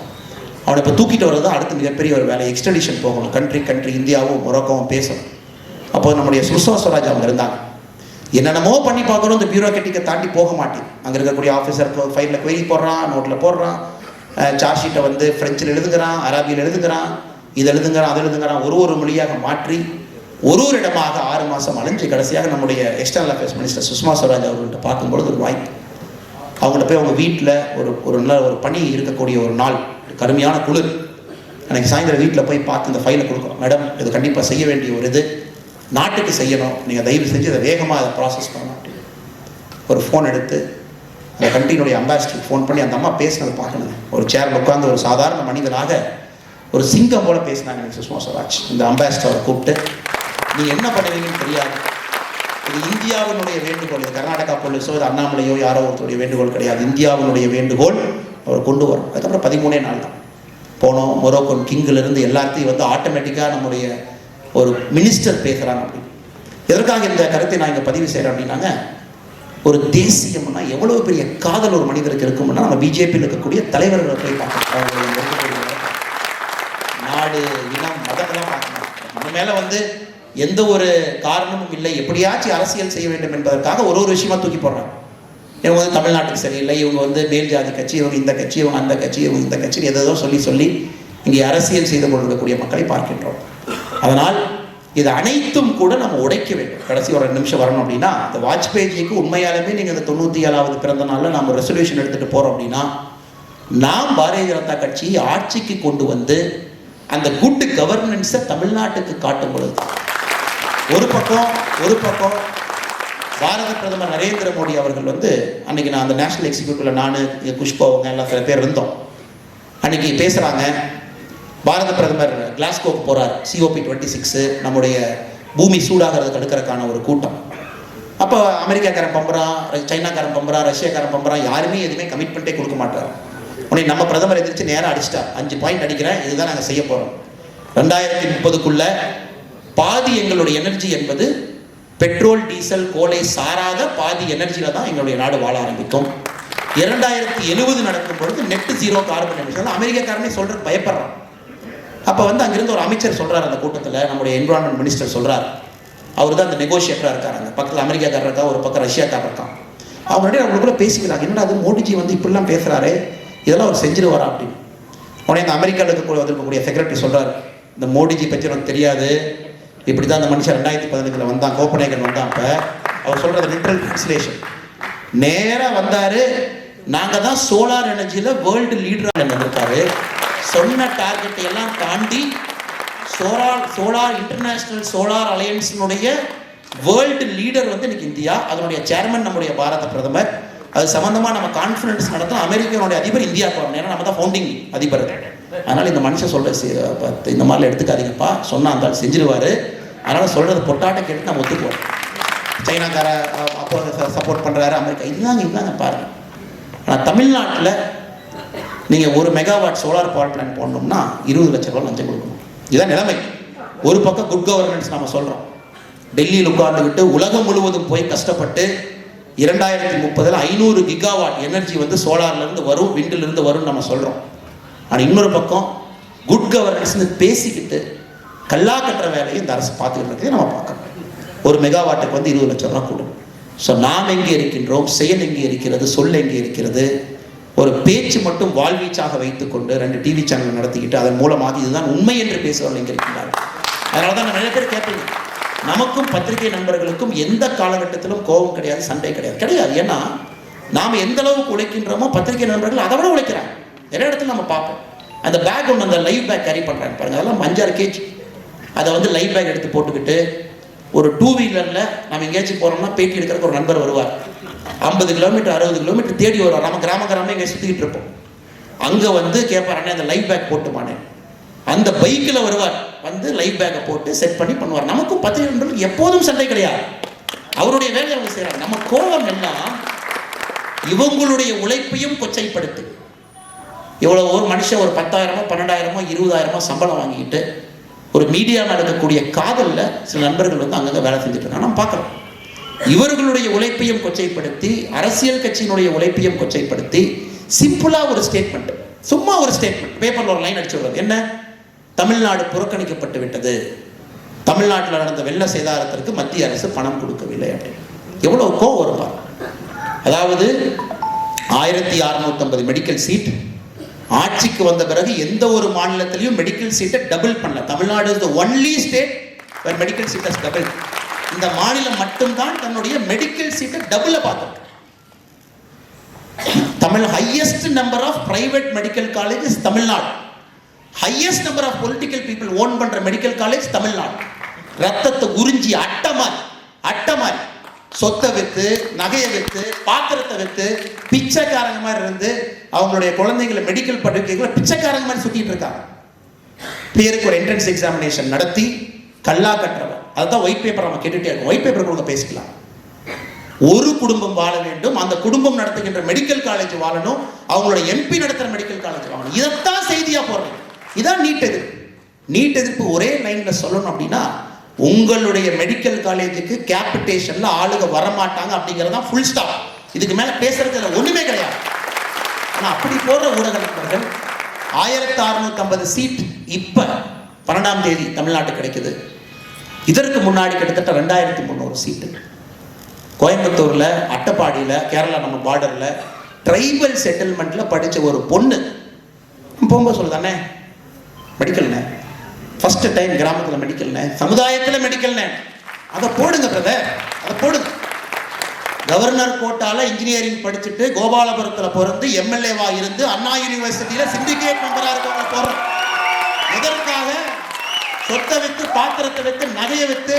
அவனை இப்போ தூக்கிட்டு வர்றது தான் அடுத்து மிகப்பெரிய ஒரு வேலை. எக்ஸ்ட்ரடிஷன் போகணும், கண்ட்ரி இந்தியாவும் மொரோக்கோவும் பேசணும். அப்போ நம்முடைய சுஷ்மா ஸ்வராஜ் அவங்க இருந்தாங்க. என்னென்னமோ பண்ணி பார்க்கணும், இந்த பியூரோக்ராட்டிக்கை தாண்டி போக மாட்டேன். அங்கே இருக்கக்கூடிய ஆஃபீஸர் ஃபைலில் குவெரி போடுறான், நோட்டில் போடுறான், சார்ஜ் ஷீட்டை வந்து ஃப்ரெஞ்சில் எழுதுங்கிறான், அரபியில் எழுதுங்கிறான், இது எழுதுங்கிறான், அது எழுதுங்கிறான், ஒரு மொழியாக மாற்றி ஒரு இடமாக 6 மாதம் அலைஞ்சு கடைசியாக நம்முடைய external affairs minister Sushma Swaraj அவர்கள்ட்ட பார்க்கும்பொழுது ஒரு வாய்ப்பு. அவங்கள்ட்ட போய் அவங்க வீட்டில் ஒரு நல்ல ஒரு பணி இருக்கக்கூடிய ஒரு நாள், கடுமையான குளிர். அன்றைக்கி சாயந்தரம் வீட்டில் போய் பார்த்து இந்த ஃபைலை கொடுக்குறோம். மேடம், இது கண்டிப்பாக செய்ய வேண்டிய ஒரு இது, நாட்டுக்கு செய்யணும், நீங்கள் தயவு செஞ்சு இதை வேகமாக அதை ப்ராசஸ் பண்ணணும் அப்படின்னு ஒரு ஃபோன் எடுத்து அந்த கண்ட்ரியினுடைய அம்பாசிடருக்கு ஃபோன் பண்ணி அந்த அம்மா பேசினதை பார்க்கணுங்க. ஒரு சேரில் உட்காந்து ஒரு சாதாரண மனிதனாக ஒரு சிங்கம் போல பேசினாங்க எனக்கு சுஷ்மா ஸ்வராஜ். இந்த அம்பாசிடரை கூப்பிட்டு, நீங்கள் என்ன பண்ணுவீங்கன்னு தெரியாது, இது இந்தியாவினுடைய வேண்டுகோள், இது கர்நாடகா போலீஸோ இது அண்ணாமலையோ யாரோ ஒருத்தருடைய வேண்டுகோள் கிடையாது, இந்தியாவினுடைய வேண்டுகோள் அவர் கொண்டு வரும். அதுக்கப்புறம் 13 நாள் தான் போனோம். மொரோக்கன் கிங்கிலிருந்து எல்லாத்தையும் வந்து ஆட்டோமேட்டிக்காக நம்முடைய ஒரு மினிஸ்டர் பேசுகிறாங்க அப்படின்னு. எதற்காக இந்த கருத்தை நான் இங்கே பதிவு செய்கிறேன் அப்படின்னாங்க, ஒரு தேசியம்னா எவ்வளோ பெரிய காதல் ஒரு மனிதருக்கு இருக்கும்னா நம்ம பிஜேபியில் இருக்கக்கூடிய தலைவர்களை போய் பார்க்கணும். நாடு, இனம், மதங்கள்லாம் பார்க்கணும். நம்ம மேலே வந்து எந்த ஒரு காரணமும் இல்லை, எப்படியாச்சும் அரசியல் செய்ய வேண்டும் என்பதற்காக ஒரு விஷயமா தூக்கி போடுறாங்க. இவங்க வந்து தமிழ்நாட்டுக்கு சரியில்லை, இவங்க வந்து மேல் ஜாதி கட்சி, இவங்க இந்த கட்சி, இவங்க அந்த கட்சி, இவங்க இந்த கட்சி, எதோ சொல்லி இங்கே அரசியல் செய்து கொண்டிருக்கக்கூடிய மக்களை பார்க்கின்றோம். அதனால் இது அனைத்தும் கூட நம்ம உடைக்க வேண்டும். கடைசி ஒரு 2 நிமிஷம் வரணும் அப்படின்னா, இந்த வாஜ்பேயிஜிக்கு உண்மையாலுமே நீங்கள் இந்த 97வது பிறந்த நாளில் நம்ம ரெசல்யூஷன் எடுத்துகிட்டு போகிறோம் அப்படின்னா, நாம் பாரதிய ஜனதா கட்சியை ஆட்சிக்கு கொண்டு வந்து அந்த குட் கவர்னன்ஸை தமிழ்நாட்டுக்கு காட்டும் பொழுது ஒரு பக்கம் பாரத பிரதமர் நரேந்திர மோடி அவர்கள் வந்து அன்னைக்கு நான் அந்த நேஷனல் எக்ஸிக்யூட்டிவ்ல நான் குஷ்பா அவங்க எல்லாம் சில பேர் இருந்தோம். அன்னைக்கு பேசுகிறாங்க, பாரத பிரதமர் கிளாஸ்கோக்கு போகிறார், COP26 நம்முடைய பூமி சூடாகிறது தடுக்கிறதுக்கான ஒரு கூட்டம். அப்போ அமெரிக்காக்காரன் பம்புறான், சைனாக்காரன் பம்புறான், ரஷ்யாக்காரன் பம்புறான், யாருமே எதுவுமே கமிட்மெண்ட்டே கொடுக்க மாட்டார். உடனே நம்ம பிரதமர் எதிர்த்து நேராக அடிச்சிட்டா, 5 பாயிண்ட் அடிக்கிறேன், இதுதான் நாங்கள் செய்ய போகிறோம். 2030க்குள்ள பாதி எங்களுடைய எனர்ஜி என்பது பெட்ரோல், டீசல், கோலை சாராத பாதி எனர்ஜியில் தான் எங்களுடைய நாடு வாழ ஆரம்பிக்கும். 2070 நடக்கும் பொழுது நெட் 0 கார்பன் எமிஷன். அமெரிக்காக்காரனே சொல்கிறது பயப்படுறான். அப்போ வந்து அங்கிருந்து ஒரு அமைச்சர் சொல்கிறார் அந்த கூட்டத்தில், நம்முடைய என்விரான்மெண்ட் மினிஸ்டர் சொல்கிறார், அவர் தான் அந்த நெகோஷியேட்டராக இருக்கார். அங்கே பக்கத்தில் அமெரிக்காக்காரர் இருக்கா, ஒரு பக்கம் ரஷ்யாக்காரர் இருக்கான். அவங்களுடைய அவங்களுக்குள்ள பேசிக்கிறாங்க, என்னடா அது மோடிஜி வந்து இப்படிலாம் பேசுகிறாரு, இதெல்லாம் அவர் செஞ்சிருவாரா அப்படின்னு. உடனே இந்த அமெரிக்காவில் இருக்கக்கூடிய செக்ரட்டரி சொல்கிறார், இந்த மோடிஜி பற்றி எனக்கு தெரியாது, இப்படி தான் அந்த மனுஷன் 2015 வந்தான், கோப்பனேகன் வந்தான். அப்போ அவர் சொல்கிறது லிட்ரல் டிரான்ஸ்லேஷன், நேராக வந்தார். நாங்கள் தான் சோலார் எனர்ஜியில் வேர்ல்டு லீடராக வந்திருக்காரு. சொன்ன டார்கெட்டை எல்லாம் தாண்டி சோலார் இன்டர்நேஷனல் சோலார் அலையன்ஸினுடைய வேர்ல்டு லீடர் வந்து இன்னைக்கு இந்தியா. அதனுடைய சேர்மன் நம்முடைய பாரத பிரதமர். அது சம்பந்தமாக நம்ம கான்ஃபரன்ஸ் நடத்தோம். அமெரிக்காவுடைய அதிபர் இந்தியாவுக்கு வரணும், ஏன்னா நம்ம தான் ஃபவுண்டிங் அதிபர். அதனால் இந்த மனுஷன் சொல்ற இந்த மாதிரிலாம் எடுத்துக்காதீங்கப்பா, சொன்னா இருந்தாலும் செஞ்சிருவாரு. அதனால் சொல்கிறத பொட்டாட்ட கேட்டு நம்ம ஒத்துக்குவோம். சைனாக்கார அப்போ சப்போர்ட் பண்ணுறாரு, அமெரிக்கா இதுதாங்க பாருங்கள். ஆனால் தமிழ்நாட்டில் நீங்கள் 1 மெகாவாட் சோலார் பவர் பிளான்ட் போடணும்னா 20 லட்ச ரூபா லஞ்சம் கொடுக்கணும். இதுதான் நிலைமை. ஒரு பக்கம் குட் கவர்னன்ஸ் நம்ம சொல்கிறோம். டெல்லியில் உட்கார்ந்துக்கிட்டு உலகம் முழுவதும் போய் கஷ்டப்பட்டு 2030 500 கிகாவாட் எனர்ஜி வந்து சோலார்லேருந்து வரும், விண்டிலிருந்து வரும் நம்ம சொல்கிறோம். ஆனால் இன்னொரு பக்கம் குட் கவர்னன்ஸ்னு பேசிக்கிட்டு கல்லா கட்டுற வேலையை இந்த அரசு பார்த்துக்கிட்டு இருக்கிறதே நம்ம பார்க்கணும். 1 மெகாவாட்டுக்கு வந்து 20 லட்சம் ரூபா கொடுக்கும். ஸோ நாம் எங்கே இருக்கின்றோம், செயல் எங்கே இருக்கிறது, சொல் எங்கே இருக்கிறது? ஒரு பேச்சு மட்டும் வாழ்வீச்சாக வைத்துக்கொண்டு 2 டிவி சேனல் நடத்திக்கிட்டு அதன் மூலமாக இதுதான் உண்மை என்று பேசுவவர்கள் எங்கே இருக்கின்றார்கள். அதனால தான் நிறைய பேர் கேட்பீங்க, நமக்கும் பத்திரிகை நண்பர்களுக்கும் எந்த காலகட்டத்திலும் கோபம் கிடையாது, சண்டை கிடையாது. ஏன்னா நாம் எந்த அளவுக்கு உழைக்கின்றோமோ பத்திரிகை நண்பர்கள் அதை விட உழைக்கிறாங்க. நிறைய இடத்துல நம்ம பார்ப்போம். அந்த பேக் ஒன்று, அந்த லைவ் பேக் கேரி பண்ணுறாங்க பாருங்க, அதெல்லாம் 5-6 கேஜி. அதை வந்து லைவ் பேக் எடுத்து போட்டுக்கிட்டு ஒரு 2 வீலரில் நம்ம எங்கேயாச்சும் போகிறோம்னா பேட்டி எடுக்கிறதுக்கு ஒரு நண்பர் வருவார். 50 கிலோமீட்டர் 60 கிலோமீட்டர் தேடி வருவார். நம்ம கிராம இங்கே சுற்றிக்கிட்டு இருப்போம். அங்கே வந்து கேட்பார், அண்ணே அந்த லைவ் பேக் போட்டுமானே. அந்த பைக்கில் வருவார், வந்து லைவ் பேக்கை போட்டு செட் பண்ணி பண்ணுவார். நமக்கும் பத்திரிகை நண்பர்களுக்கு எப்போதும் சண்டை கிடையாது. அவருடைய வேலையை அவங்க செய்கிறாங்க. நம்ம கோபம் எல்லாம் இவங்களுடைய உழைப்பையும் கொச்சைப்படுத்து. இவ்வளோ ஒரு மனுஷன் ஒரு 10,000 12,000 20,000 சம்பளம் வாங்கிக்கிட்டு ஒரு மீடியா நடக்கக்கூடிய காதலில் சில நண்பர்கள் வந்து அங்கங்கே வேலை செஞ்சுட்டு இருக்காங்க. நம்ம பார்க்குறோம். இவர்களுடைய உழைப்பையும் கொச்சைப்படுத்தி, அரசியல் கட்சியினுடைய உழைப்பையும் கொச்சைப்படுத்தி, சிம்பிளாக ஒரு ஸ்டேட்மெண்ட், சும்மா ஒரு ஸ்டேட்மெண்ட் பேப்பரில் ஒரு லைன் அடிச்சு விடுறது. என்ன? தமிழ்நாடு புறக்கணிக்கப்பட்டு விட்டது, தமிழ்நாட்டில் நடந்த வெள்ள சேதாரத்திற்கு மத்திய அரசு பணம் கொடுக்கவில்லை அப்படின்னு. எவ்வளோ கோவம் வருமா? அதாவது 1650 மெடிக்கல் சீட் ஆட்சிக்கு வந்த பிறகு எந்த ஒரு மாநிலத்திலையும் மெடிக்கல் சீட்டை டபுள் பண்ணல. Tamil Nadu is the only state where medical seat has double. இந்த மாநிலம் மட்டும்தான் தன்னுடைய மெடிக்கல் சீட்டை டபுள பார்த்திருக்கு. Tamil highest number of private medical colleges Tamil Nadu. Highest number of political people own பண்ற மெடிக்கல் காலேஜ் தமிழ்நாடு. ரத்தத்தை உறிஞ்சி அட்டை மாதிரி சொத்தை வித்து, நகையை வித்து, பாத்திரத்தை வித்து, பிச்சைக்காரங்க மாதிரி இருந்து அவங்களுடைய குழந்தைங்களை மெடிக்கல் படிப்புகளை பிச்சைக்காரங்க மாதிரி சுத்திட்டு இருக்காங்க. பேருக்கு ஒரு என்ட்ரன்ஸ் எக்ஸாமினேஷன் நடத்தி கல்லா கட்டுறவன். அதுதான் ஒயிட் பேப்பர் நம்ம கேட்டுட்டே இருக்கோம். ஒயிட் பேப்பர் கொடுங்க, பேசிக்கலாம். ஒரு குடும்பம் வாழ வேண்டும், அந்த குடும்பம் நடத்துகின்ற மெடிக்கல் காலேஜ் வாழணும், அவங்களோட எம்பி நடத்துகிற மெடிக்கல் காலேஜ் வாழணும். இதைத்தான் செய்தியா போடுறேன். இதான் நீட் எதிர்ப்பு. நீட் எதிர்ப்பு ஒரே லைன்ல சொல்லணும் அப்படின்னா, உங்களுடைய மெடிக்கல் காலேஜுக்கு கேபிட்டேஷன்ல ஆளுங்க வரமாட்டாங்க அப்படிங்கிறது தான் ஃபுல் ஸ்டாப். இதுக்கு மேல பேசுறதுல ஒண்ணுமே கிடையாது. ஆனா அப்படி போடுற ஊடக நண்பர்கள் 1650 சீட் இப்ப 12ஆம் தேதி தமிழ்நாட்டுக்கு கிடைக்குது. இதற்கு முன்னாடி கிட்டத்தட்ட 2300 சீட்டு கோயம்புத்தூர்ல, அட்டப்பாடியில, கேரளா நம்ம பார்டர்ல ட்ரைபல் செட்டில்மெண்ட்ல படிச்ச ஒரு பொண்ணு போகும்போது சொல்லுதானே, மெடிக்கல்னே ஃபர்ஸ்ட் டைம் கிராமத்தில் மெடிக்கல்னே, சமுதாயத்தில் மெடிக்கல்னே, அதை போடுங்க பிரதர், அதை போடுங்க. கவர்னர் கோட்டால இன்ஜினியரிங் படிச்சுட்டு கோபாலபுரத்தில் பிறந்து எம்எல்ஏவா இருந்து அண்ணா யூனிவர்சிட்டியில சிண்டிகேட் மெம்பரா இருக்கவங்க போறோம். எதற்காக? சொத்தை வித்து, பாத்திரத்தை வித்து, நகையை வித்து,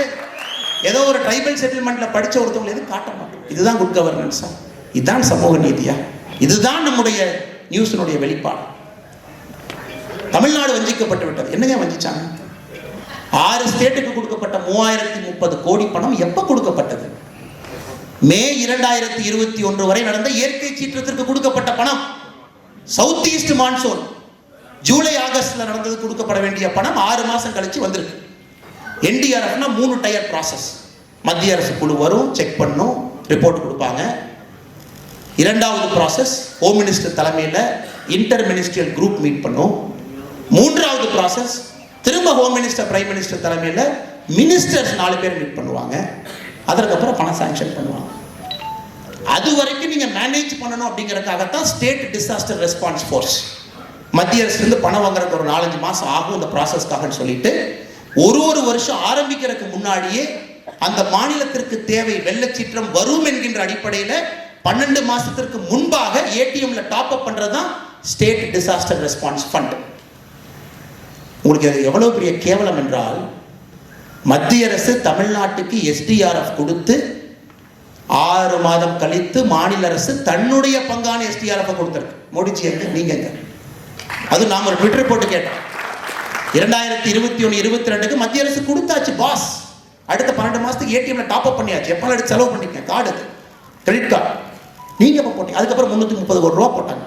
ஏதோ ஒரு ட்ரைபல் செட்டில்மெண்ட்ல படிச்ச ஒருத்தவங்களை எதுவும் காட்ட மாட்டோம். இதுதான் குட் கவர்னன்ஸா? இதுதான் சமூக நீதியா? இதுதான் நம்முடைய நியூஸினுடைய வெளிப்பாடு. தமிழ்நாடு வஞ்சிக்கப்பட்டு விட்டது. என்னங்க வஞ்சிச்சாங்க? 6 ஸ்டேட்டுக்கு கொடுக்கப்பட்ட 3030 கோடி பணம் எப்ப கொடுக்கப்பட்டது? மே 2021 வரை நடந்த இயற்கை சீற்றத்திற்கு கொடுக்கப்பட்ட பணம். சவுத் ஈஸ்ட் மான்சூன் ஜூலை ஆகஸ்ட்ல நடந்தது கொடுக்கப்பட வேண்டிய பணம் 6 மாசம் கழிச்சு வந்திருக்கு. என்டிஆர்எஃப்னா 3 டயர் ப்ராசஸ். மத்திய அரசு குழு வரும், செக் பண்ணும், ரிப்போர்ட் கொடுப்பாங்க. 2வது ப்ராசஸ் ஹோம் மினிஸ்டர் தலைமையில் இன்டர் மினிஸ்ட்ரியல் குரூப் மீட் பண்ணும். 3வது ப்ராசஸ் திரும்ப ஹோம் மினிஸ்டர், பிரைம் மினிஸ்டர் தலைமையில் மினிஸ்டர்ஸ் 4 பேர் மீட் பண்ணுவாங்க. அதற்கப்புறம் பணம் சாங்ஷன் பண்ணுவாங்க. அது வரைக்கும் நீங்க மேனேஜ் பண்ணணும் அப்படிங்கறதுக்காகத்தான் ஸ்டேட் டிசாஸ்டர் ரெஸ்பான்ஸ் ஃபோர்ஸ். மத்திய அரசுலேருந்து பணம் வாங்குறதுக்கு ஒரு 4-5 மாசம் ஆகும் இந்த ப்ராசஸ்க்காக சொல்லிட்டு ஒரு வருஷம் ஆரம்பிக்கிறதுக்கு முன்னாடியே அந்த மாநிலத்திற்கு தேவை வெள்ளச்சீற்றம் வரும் என்கின்ற அடிப்படையில் 12 மாசத்திற்கு முன்பாக ஏடிஎம்ல டாப் அப் பண்றதுதான் ஸ்டேட் டிசாஸ்டர் ரெஸ்பான்ஸ் ஃபண்ட். உங்களுக்கு அது எவ்வளவு பெரிய கேவலம் என்றால், மத்திய அரசு தமிழ்நாட்டுக்கு எஸ்டிஆர்எஃப் கொடுத்து 6 மாதம் கழித்து மாநில அரசு தன்னுடைய பங்கான எஸ்டிஆர்எஃப் கொடுத்திருக்கு. மோடிஜி எங்க, நீங்க எங்க? அது நாம ஒரு ட்விட்டர் போட்டு கேட்டோம். 2021-22க்கு மத்திய அரசு கொடுத்தாச்சு பாஸ். அடுத்த 12 மாசத்துக்கு ஏடிஎம்ல டாப் அப் பண்ணியாச்சு. எப்போ எடுத்து செலவு பண்ணிக்க கார்டு, கிரெடிட் கார்டு நீங்க எப்போ போட்டீங்க? அதுக்கப்புறம் 330 கோடி ரூபா போட்டாங்க.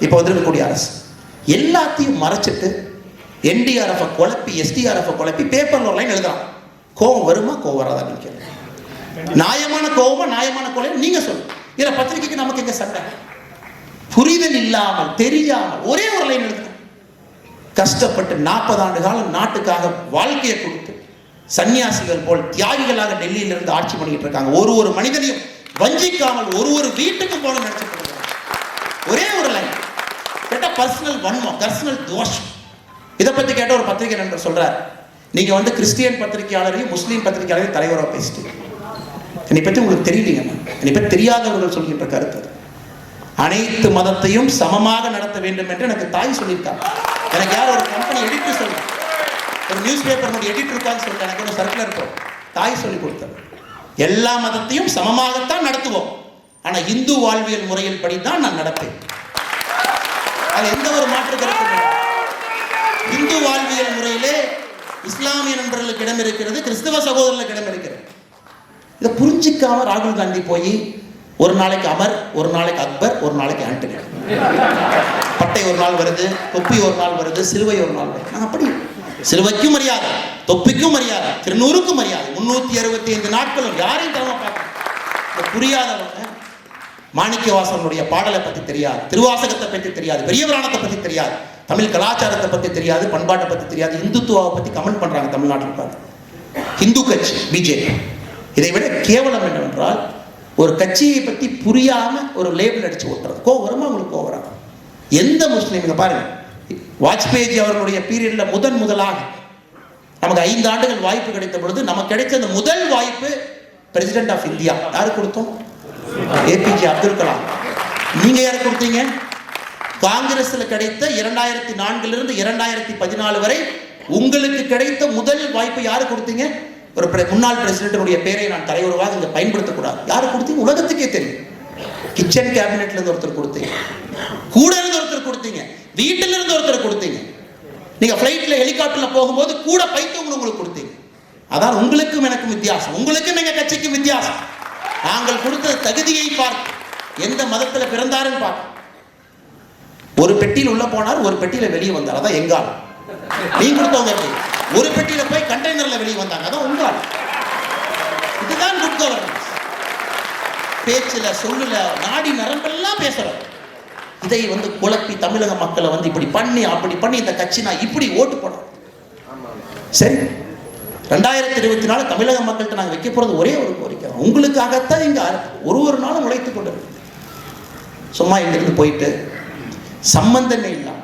இப்போ வந்திருக்கக்கூடிய அரசு எல்லாத்தையும் மறைச்சிட்டு என்டிஆர்எஃப் குழப்பி எஸ்டிஆர்எஃப் குழப்பி பேப்பர்ல ஒரு லைன் எழுதுறான். கோவம் வருமா, கோவம் வராதா? நீங்க நியாயமான கோவமா, நியாயமான கோவம் நீங்க சொல்லுங்க. இதுல பத்திரிகைக்கு நமக்கு எங்க சண்டை? புரிதல் இல்லாமல் தெரியாமல் ஒரே ஒரு லைன் எழுதுறோம். கஷ்டப்பட்டு 40 ஆண்டு காலம் நாட்டுக்காக வாழ்க்கையை கொடுத்து சன்னியாசிகள் போல் தியாகிகளாக டெல்லியில இருந்து ஆட்சி பண்ணிட்டு இருக்காங்க. ஒரு மனிதனையும் வஞ்சிக்காமல் ஒரு வீட்டுக்கு போன நினைச்சிட்டு ஒரே ஒரு லைன் கேட்டா பர்சனல் வன்மம், பர்சனல் தோஷம். இதை பத்தி கேட்ட ஒரு பத்திரிகை நண்பர் சொல்றார், நீங்க வந்து கிறிஸ்டியன் பத்திரிகையாளரையும் முஸ்லீம் பத்திரிகையாளரையும் தலைவராக பேசிட்டு என்னை பற்றி உங்களுக்கு தெரியலீங்க. என்னை பற்றி தெரியாதவர்கள் சொல்கின்ற கருத்து, அனைத்து மதத்தையும் சமமாக நடத்த வேண்டும் என்று எனக்கு தாய் சொல்லியிருக்காங்க. எனக்கு யார் ஒரு கம்பெனி எடிட்டர் சொல்ல, ஒரு நியூஸ் பேப்பர் எடிட்டர் இருக்கான்னு சொல்ல, எனக்கு ஒரு சர்க்குலர் இருக்கும், தாய் சொல்லி கொடுத்தார். எல்லா மதத்தையும் சமமாகத்தான் நடத்துவோம், ஆனா இந்து வாழ்வியல் முறையில் படிதான் நான் நடப்பேன். அது எந்த ஒரு மாற்று கருத்து இல்லை. இந்து வாழ்வியல் முறையிலே இஸ்லாமிய நண்பர்களுக்கு இடம் இருக்கிறது, கிறிஸ்தவ சகோதரர்களுக்கு இடம் இருக்கிறது. இதை புரிஞ்சிக்காம ராகுல் காந்தி போய் ஒரு நாளைக்கு அமர், ஒரு நாளைக்கு அக்பர், ஒரு நாளைக்கு ஆண்டனி, பட்டை ஒரு நாள் வருது, தொப்பி ஒரு நாள் வருது, சிலுவை ஒரு நாள் வருது. நான் அப்படி சிலுவைக்கும் மரியாதை, தொப்பிக்கும் மரியாதை, திருநூறுக்கும் மரியாதை, 365 நாட்களும் யாரையும் தரமா பார்க்க புரியாதவங்க. மாணிக்கவாசனுடைய பாடலை பத்தி தெரியாது, திருவாசகத்தை பத்தி தெரியாது, பெரிய புராணத்தை பத்தி தெரியாது, தமிழ் கலாச்சாரத்தை பத்தி தெரியாது, பண்பாட்டை பத்தி தெரியாது, இந்துத்துவாவை பத்தி கமெண்ட் பண்றாங்க தமிழ்நாட்டில் பார்த்து. இந்து கட்சி பிஜேபி. இதை விட கேவலம் என்னவென்றால், ஒரு கட்சியை பத்தி புரியாம ஒரு லேபிள் அடிச்சு ஓட்டுறது. கோவரமா உங்களுக்கு கோவரா? எந்த முஸ்லீம் பாருங்க, வாஜ்பேயி அவர்களுடைய பீரியட்ல முதலாக நமக்கு 5 ஆண்டுகள் வாய்ப்பு கிடைத்த பொழுது நமக்கு கிடைச்ச அந்த முதல் வாய்ப்பு பிரசிடென்ட் ஆஃப் இந்தியா யாரு கொடுத்தோம்? ஏபிஜே அப்துல் கலாம். நீங்க யாரு கொடுத்தீங்க? காங்கிரஸ்ல கிடைத்த 2004 2014 வரை உங்களுக்கு கிடைத்த முதல் வாய்ப்பு யாரு கொடுத்தீங்க? ஒரு முன்னாள் பிரசிடென்ட் பேரை நான் தலைவருவாக இங்க பயன்படுத்தக்கூடாது. யாரு கொடுத்தீங்க? உலகத்துக்கே தெரியும். கிச்சன் கேபினெட்ல இருந்து ஒருத்தர் கொடுத்தீங்க, கூட இருந்து ஒருத்தர் கொடுத்தீங்க, வீட்டில இருந்து ஒருத்தர் கொடுத்தீங்க, நீங்க பிளைட்ல ஹெலிகாப்டர்ல போகும்போது கூட பைத்தவங்க உங்களுக்கு கொடுத்தீங்க. அதான் உங்களுக்கும் எனக்கும் வித்தியாசம், உங்களுக்கும் எங்க கட்சிக்கும் வித்தியாசம். நாங்கள் கொடுத்த தகுதியை பார்த்து, எந்த மதத்துல பிறந்தாருன்னு பார்த்து. ஒரு பெட்டியில் உள்ள போனார், ஒரு பெட்டியில வெளியே வந்தார். அதான் எங்கால். நீங்க கொடுத்தவங்க எப்படி? ஒரு பெட்டியில போய் கண்டெய்னர்ல வெளியே வந்தாங்க. அதான் உங்கால். இதுதான் குட் கவர்னன்ஸ். பேச்சுல, சொல்லுல, நாடி நரம்பெல்லாம் பேசுறோம். இதை குழப்பி தமிழக மக்களை இப்படி பண்ணி அப்படி பண்ணி இந்த கட்சி நான் இப்படி ஓட்டு போனோம். சரி, 2024 தமிழக மக்கள்கிட்ட நாங்கள் வைக்க போறது ஒரே ஒரு கோரிக்கை, உங்களுக்காகத்தான் இங்க ஒரு நாளும் உழைத்துக் கொண்டிருக்கு. சும்மா இங்கிருந்து போயிட்டு சம்பந்தமே இல்லாம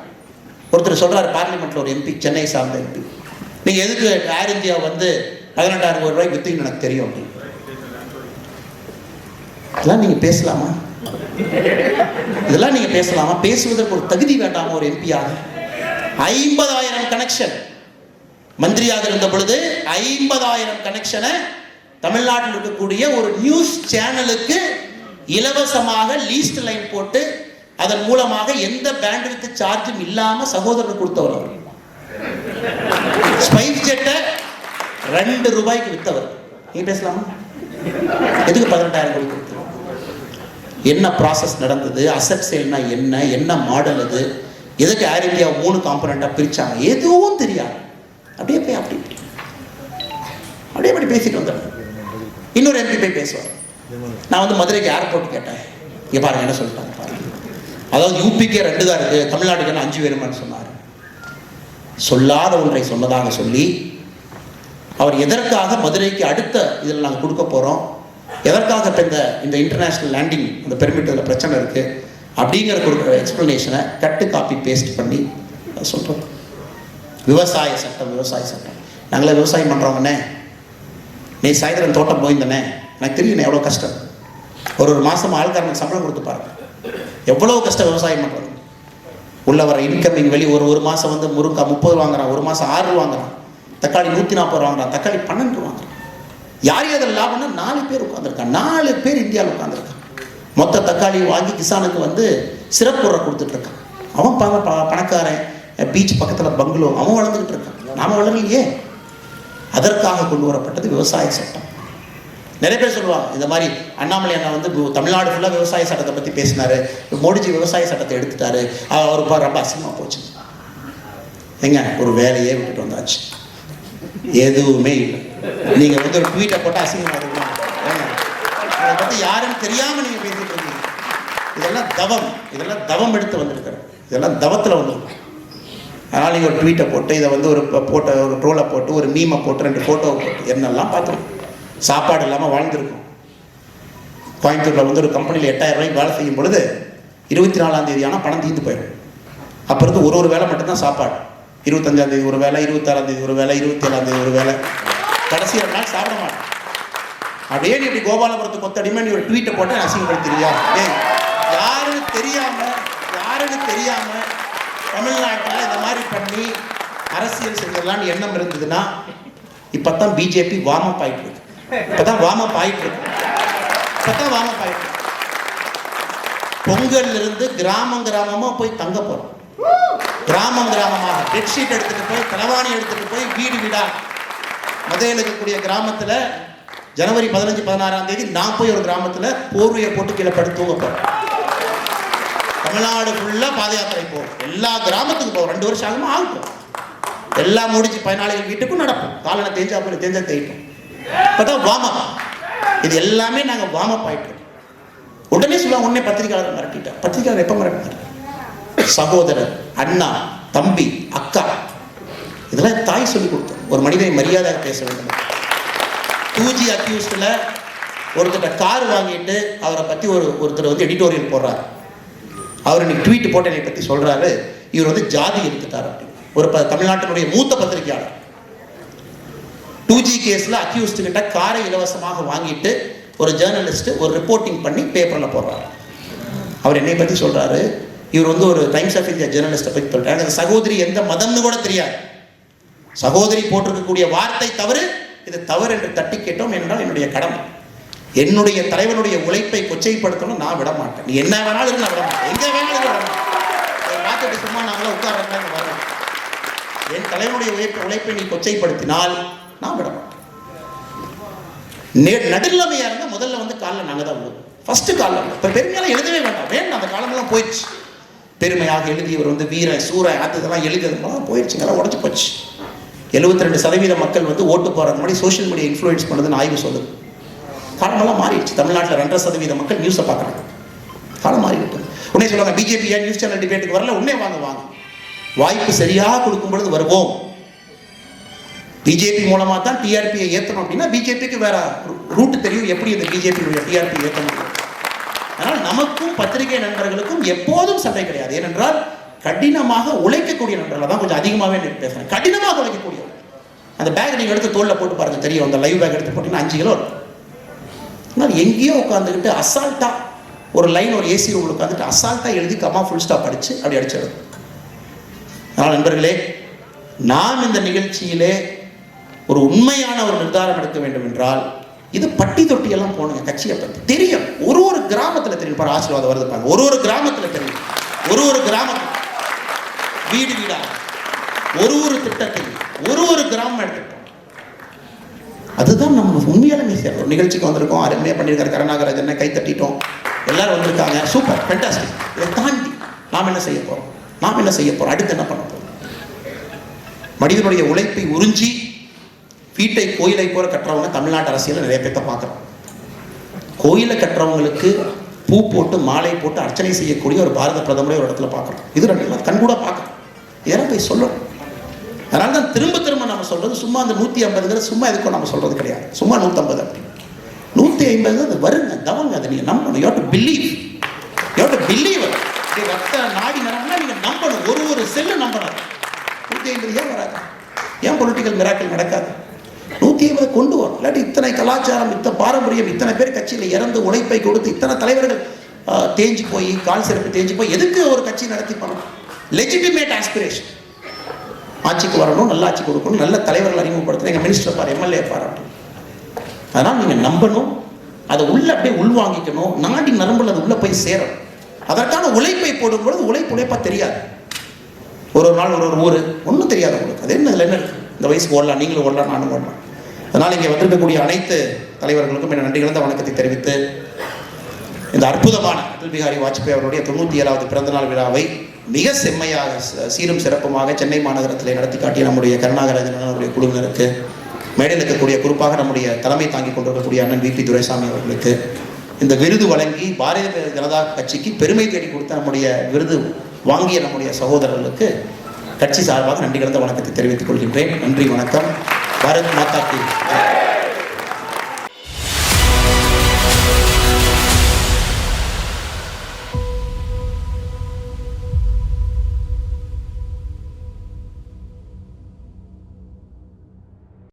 ஒருத்தர் சொல்றாரு, பார்லிமெண்ட்ல ஒரு எம்பி, சென்னை சார்ந்த எம்பி, நீங்க எதுக்கு ஏர் இந்தியா 18,000 கோடி ரூபாய்க்கு வித்தீங்கன்னு எனக்கு தெரியும் அப்படின்னு. அதெல்லாம் நீங்க பேசலாமா? இதெல்லாம் நீங்க பேசலாமா? பேசுவதற்கு ஒரு தகுதி வேண்டாமா ஒரு எம்பியாக? 50,000 கனெக்ஷன் மந்திரியாக இருந்த பொழுது 50,000 கனெக்ஷனை தமிழ்நாட்டில் இருக்கக்கூடிய ஒரு நியூஸ் சேனலுக்கு இலவசமாக லீஸ்ட் லைன் போட்டு அதன் மூலமாக எந்த பேண்ட்வித் சார்ஜும் இல்லாம சகோதரர் கொடுத்தவர். அவர் ஸ்பைஸ் ஜெட்டை 2 ரூபாய்க்கு வித்தவர். நீங்க பேசலாமா? எதுக்கு 18,000 கோடி கொடுத்தவர்? என்ன ப்ராசஸ் நடந்தது, அசெட் சேல்னா என்ன மாடல், அது எதுக்கு ஏர் இந்தியா 3 காம்பனண்டா பிரிச்சாங்க, எதுவும் தெரியாது. அப்படியே போய் அப்படி பேசிட்டு வந்தார். இன்னொரு எம்பி போய் பேசுவார். நான் மதுரைக்கு ஏர்போர்ட் கேட்டேன், இங்க பாருங்க என்ன சொல்லிட்டாங்க பாருங்க. அதாவது யூபிக்கே 2 தான் இருக்கு, தமிழ்நாட்டுக்கு 5 வேணுமான்னு சொன்னார். சொல்லாத ஒன்றை சொன்னதாக சொல்லி அவர் எதற்காக மதுரைக்கு அடுத்த இதில் நாங்கள் கொடுக்க போறோம், எதற்காக இப்போ இந்த இன்டர்நேஷனல் லேண்டிங் அந்த பெர்மிட் அதில் பிரச்சனை இருக்கு அப்படிங்கிற கொடுக்குற எக்ஸ்பிளனேஷனை கட்டு காப்பி பேஸ்ட் பண்ணி சொல்றோம். விவசாய சட்டம். நாங்களே விவசாயம் பண்ணுறவங்கண்ணே, நீ சாயந்தரம் தோட்டம் போயிருந்தனே, எனக்கு தெரியும் எவ்வளோ கஷ்டம். ஒரு மாதம் ஆள்காரனுக்கு சம்பளம் கொடுத்து பாருங்க, எவ்வளோ கஷ்டம் விவசாயம் பண்ணுறது. உள்ள வர இன்கமிங் வெளி ஒரு மாதம் வந்து முருங்கா 30 வாங்குறான், ஒரு மாதம் 6 வாங்குறான், தக்காளி 140 வாங்குறான், தக்காளி 12 வாங்குறான். யார் அதில் லாபம்னா 4 பேர் உட்காந்துருக்கான். 4 பேர் இந்தியாவில் உட்காந்துருக்கான். மொத்த தக்காளி வாங்கி கிசானுக்கு வந்து சிறப்பு உரம் கொடுத்துட்ருக்கான். அவன் பணக்காரன், பீச் பக்கத்தில் பங்களோ, அவன் வளர்ந்துக்கிட்டு இருக்கான். நாம வளரலையே. அதற்காக கொண்டு வரப்பட்டது விவசாய சட்டம். நிறைய பேர் சொல்லுவாங்க, இந்த மாதிரி அண்ணாமலை அண்ணா வந்து தமிழ்நாடு ஃபுல்லாக விவசாய சட்டத்தை பற்றி பேசினாரு, மோடிஜி விவசாய சட்டத்தை எடுத்துட்டாரு, அவர் ரொம்ப அசிங்கமாக போச்சு. எங்க ஒரு வேலையே விட்டுட்டு வந்தாச்சு, எதுவுமே இல்லை. நீங்கள் வந்து ஒரு ட்வீட்டை போட்டால் அசிங்கமாக இருக்குமா? அதை பற்றி யாருன்னு தெரியாமல் நீங்கள் பேசிட்டு இருக்கீங்க. இதெல்லாம் தவம் எடுத்து வந்திருக்கிறேன். இதெல்லாம் தவத்தில் வந்துருக்கும். அதனால் நீங்கள் ஒரு ட்வீட்டை போட்டு இதை வந்து ஒரு ட்ரோலை போட்டு ஒரு மீமை போட்டு 2 ஃபோட்டோவை போட்டு என்னெல்லாம் பார்த்தோம். சாப்பாடு இல்லாமல் வாழ்ந்துருக்கும். கோயம்புத்தூரில் வந்து ஒரு கம்பெனியில் 8000 ரூபாய்க்கு வேலை செய்யும் பொழுது 24ஆம் தேதி ஆனால் பணம் தீர்ந்து போயிடும். அப்போ இருந்து ஒரு வேலை மட்டும்தான் சாப்பாடு. 25ஆம் தேதி ஒரு வேலை, 26ஆம் தேதி ஒரு வேலை, 27ஆம் தேதி ஒரு வேலை, கடைசி 2 நாள் சாப்பிட மாட்டேன். அப்படியே நீ இப்படி கோபாலபுரத்துக்கு கொத்தடிமை நீ ஒரு ட்வீட்டை போட்டு அசிங்கப்படுத்துறியா? யாருன்னு தெரியாம தமிழ்நாட்டில் இந்த மாதிரி பண்ணி அரசியல் செஞ்சலான்னு எண்ணம் இருந்ததுன்னா இப்பதான் பிஜேபி வார்ம் அப் ஆயிட்டு இருக்கு. பொங்கல் இருந்து கிராமமா போய் தங்க போறோம். கிராமமாக பெட்ஷீட் எடுத்துட்டு போய், தலைவாணி எடுத்துட்டு போய் வீடா மதுரையில் இருக்கக்கூடிய கிராமத்தில் ஜனவரி 15, 16ஆம் தேதி நான் போய் ஒரு கிராமத்தில் போர்வையை போட்டு கீழே படுத்து தூங்க போறேன். தமிழ்நாடு ஃபுல்லாக பாத யாத்திரை போகும். எல்லா கிராமத்துக்கு போகும். 2 வருஷம் ஆகுமா ஆகட்டும். எல்லாம் முடிச்சு பயனாளிகள் வீட்டுக்கும் நடக்கும். காலனை தேஞ்சா தேய்ப்போம். இப்போதான் வார்ம் அப். இது எல்லாமே நாங்கள் வார்ம் அப் ஆகிட்டு. உடனே சொல்லுவாங்க, உடனே பத்திரிகையாளர் மிரட்டிட்டேன். பத்திரிகையாளர் எப்போ மிரட்டினார்? சகோதரர், அண்ணா, தம்பி, அக்கா, இதெல்லாம் தாய் சொல்லி கொடுத்தோம். ஒரு மனிதனை மரியாதையாக பேச வேண்டும். 2G அக்யூஸ்டில் ஒருத்தர் கார் வாங்கிட்டு அவரை பற்றி ஒருத்தர் வந்து எடிட்டோரியல் போடுறாரு. அவர் இன்னைக்கு ட்வீட் போட்டு என்னை பற்றி சொல்கிறாரு, இவர் வந்து ஜாதி எடுத்துட்டார் அப்படின்னு. ஒரு தமிழ்நாட்டினுடைய மூத்த பத்திரிகையாளர் 2G கேஸில் அக்யூஸ்டுகிட்ட காரை இலவசமாக வாங்கிட்டு ஒரு ஜேர்னலிஸ்ட் ஒரு ரிப்போர்ட்டிங் பண்ணி பேப்பரில் போடுறாரு. அவர் என்னை பற்றி சொல்கிறாரு, இவர் வந்து ஒரு டைம்ஸ் ஆஃப் இந்தியா ஜேர்னலிஸ்ட்டை பற்றி சொல்கிறார். அந்த சகோதரி எந்த மதம்னு கூட தெரியாது. சகோதரி போட்டிருக்கக்கூடிய வார்த்தை தவறு, இது தவறு என்று தட்டி கேட்டோம் என்றால் என்னுடைய கடமை. என்னுடைய தலைவனுடைய உழைப்பை கொச்சைப்படுத்தணும் நான் விட மாட்டேன். நீ என்ன வேணாலும் நான் விட மாட்டேன். எங்கே வேணாலும் விட மாட்டேன். பார்த்துட்டு சும்மா நாங்களும் உட்கார்றேன் வரேன். என் தலைவனுடைய உழைப்பை நீ கொச்சைப்படுத்தினால் நான் விட மாட்டேன். நடுநிலைமையாக இருந்தால் முதல்ல வந்து காலில் நாங்கள் தான் விடுவோம். ஃபஸ்ட்டு காலில். இப்போ பெருமையால் எழுதவே வேண்டாம். அந்த காலமெல்லாம் போயிடுச்சு. பெருமையாக எழுதியவர் வந்து வீர சூர அதெல்லாம் எழுதியதுலாம் போயிடுச்சு. அதெல்லாம் உடச்சி போச்சு. 72% மக்கள் வந்து ஓட்டு போகிறதுக்கு முன்னாடி சோஷியல் மீடியா இன்ஃப்ளூயன்ஸ் பண்ணுதுன்னு ஆய்வு சொல்லுது. காலமெல்லாம் மாறிடுச்சு. தமிழ்நாட்டில் 2.5% மக்கள் நியூஸை பார்க்குறாங்க. காலம் மாறிவிட்டு உடனே சொல்லுவாங்க, பிஜேபி ஏன் நியூஸ் சேனல் டிபேட்டுக்கு வரல? உடனே வாங்க. வாய்ப்பு சரியாக கொடுக்கும் பொழுது வருவோம். பிஜேபி மூலமாக தான் டிஆர்பியை ஏற்றணும் அப்படின்னா பிஜேபிக்கு வேற ரூட் தெரியும், எப்படி இந்த பிஜேபியுடைய டிஆர்பி ஏற்ற முடியும். அதனால் நமக்கும் பத்திரிகை நண்பர்களுக்கும் எப்போதும் சண்டை கிடையாது. ஏனென்றால் கடினமாக உழைக்கக்கூடிய நண்பர்கள் தான் கொஞ்சம் அதிகமாகவே பேசுகிறேன். கடினமாக உழைக்கக்கூடிய அந்த பேக் நீங்கள் எடுத்து தோளில் போட்டு பாருங்க தெரியும். அந்த லைவ் பேக் எடுத்து போட்டிங்கன்னா 5 கிலோ இருக்கும். ஆனால் எங்கேயோ உட்காந்துக்கிட்டு அசால்ட்டாக ஒரு லைன் ஒரு ஏசி ரூமில் உட்காந்துட்டு அசால்ட்டாக எழுதி கம்மா ஃபுல் ஸ்டாப் அடித்து அப்படி அடிச்சிடுது. அதனால் நண்பர்களே, நாம் இந்த நிகழ்ச்சியிலே ஒரு உண்மையான ஒரு நிர்தாரம் எடுக்க வேண்டும் என்றால் இது பட்டி தொட்டியெல்லாம் போகணுங்க. கட்சியை பற்றி தெரியும். ஒரு கிராமத்தில் தெரியும். பாரு ஆசீர்வாதம் வருது பாருங்க. ஒரு கிராமத்தில் தெரியும். ஒரு கிராமத்தில் வீடா ஒரு திட்டத்தில் ஒரு கிராமம் எடுத்துட்டோம். அதுதான் நம்ம உண்மையாலுமே சேரும். ஒரு நிகழ்ச்சிக்கு வந்திருக்கோம். அருமையாக பண்ணியிருக்காரு கருணாகராஜ், என்ன கை தட்டிட்டோம். எல்லாரும் வந்திருக்காங்க. Super, fantastic. இதை தாண்டி நாம் என்ன செய்ய போகிறோம்? அடுத்து என்ன பண்ண போகிறோம்? மனிதனுடைய உழைப்பை உறிஞ்சி வீட்டை கோயிலை போல கட்டுறவங்க தமிழ்நாட்டு அரசியலில் நிறைய பேர்த்த பார்க்குறோம். கோயிலை கட்டுறவங்களுக்கு பூ போட்டு மாலை போட்டு அர்ச்சனை செய்யக்கூடிய ஒரு பாரத பிரதமரை ஒரு இடத்துல பார்க்குறோம். இது 2 கண்கூட பார்க்குறோம். இதெல்லாம் போய் சொல்லணும். அதனால தான் திரும்ப நம்ம சொல்கிறது, சும்மா அந்த 150 சும்மா எதுக்கும் நம்ம சொல்கிறது கிடையாது. சும்மா 150 அப்படி 150 அது வருங்க, தவங்க. அதை நீங்கள் நம்பணும். You have to believe. ரத்த நாடி நரம்புனா நீங்கள் நம்பணும். ஒரு செல்லு நம்பணும். 150 ஏன் வராது? ஏன் பொலிட்டிக்கல் மிராக்கிள் நடக்காது? 150 கொண்டு வரும். இல்லாட்டி இத்தனை கலாச்சாரம், இத்தனை பாரம்பரியம், இத்தனை பேர் கட்சியில் இறந்து உழைப்பை கொடுத்து இத்தனை தலைவர்கள் தேஞ்சு போய் கால் சிறப்பு தேஞ்சு போய் எதுக்கு ஒரு கட்சி நடத்தி பண்ணணும்? Legitimate aspiration. ஆட்சிக்கு வரணும், நல்ல ஆட்சி கொடுக்கணும், நல்ல தலைவர்கள் அறிமுகப்படுத்தணும், எங்கள் மினிஸ்டர் பாரு, எம்எல்ஏ பாராட்டணும். அதனால் நீங்கள் நம்பணும், அதை உள்ள அப்படியே உள்வாங்கிக்கணும், நாடி நரம்புல அது உள்ள போய் சேரணும். அதற்கான உழைப்பை போடும்பொழுது உழைப்பா தெரியாது. ஒரு நாள் ஒரு ஊர் ஒன்றும் தெரியாது உங்களுக்கு. அது என்ன இருக்கு, இந்த வயசுக்கு ஓடலாம், நீங்களும் ஓடலாம், நானும் ஓடலாம். அதனால் இங்கே வந்திருக்கக்கூடிய அனைத்து தலைவர்களுக்கும் என் நன்றி கலந்த வணக்கத்தை தெரிவித்து, இந்த அற்புதமான அடல் பிஹாரி வாஜ்பாய் அவருடைய 97வது பிறந்தநாள் விழாவை மிக செம்மையாக சீரும் சிறப்புமாக சென்னை மாநகரத்தில் நடத்தி காட்டிய நம்முடைய கருணாகராஜன் அவருடைய குழுவினருக்கு, மேடையில் இருக்கக்கூடிய குறிப்பாக நம்முடைய தலைமை தாங்கி கொண்டிருக்கக்கூடிய அண்ணன் VP துரைசாமி அவர்களுக்கு, இந்த விருது வழங்கி பாரதிய ஜனதா கட்சிக்கு பெருமை தேடி கொடுத்த நம்முடைய விருது வாங்கிய நம்முடைய சகோதரர்களுக்கு கட்சி சார்பாக நன்றி கலந்த வணக்கத்தை தெரிவித்துக் கொள்கின்றேன். நன்றி, வணக்கம். பாரத் மாதா கி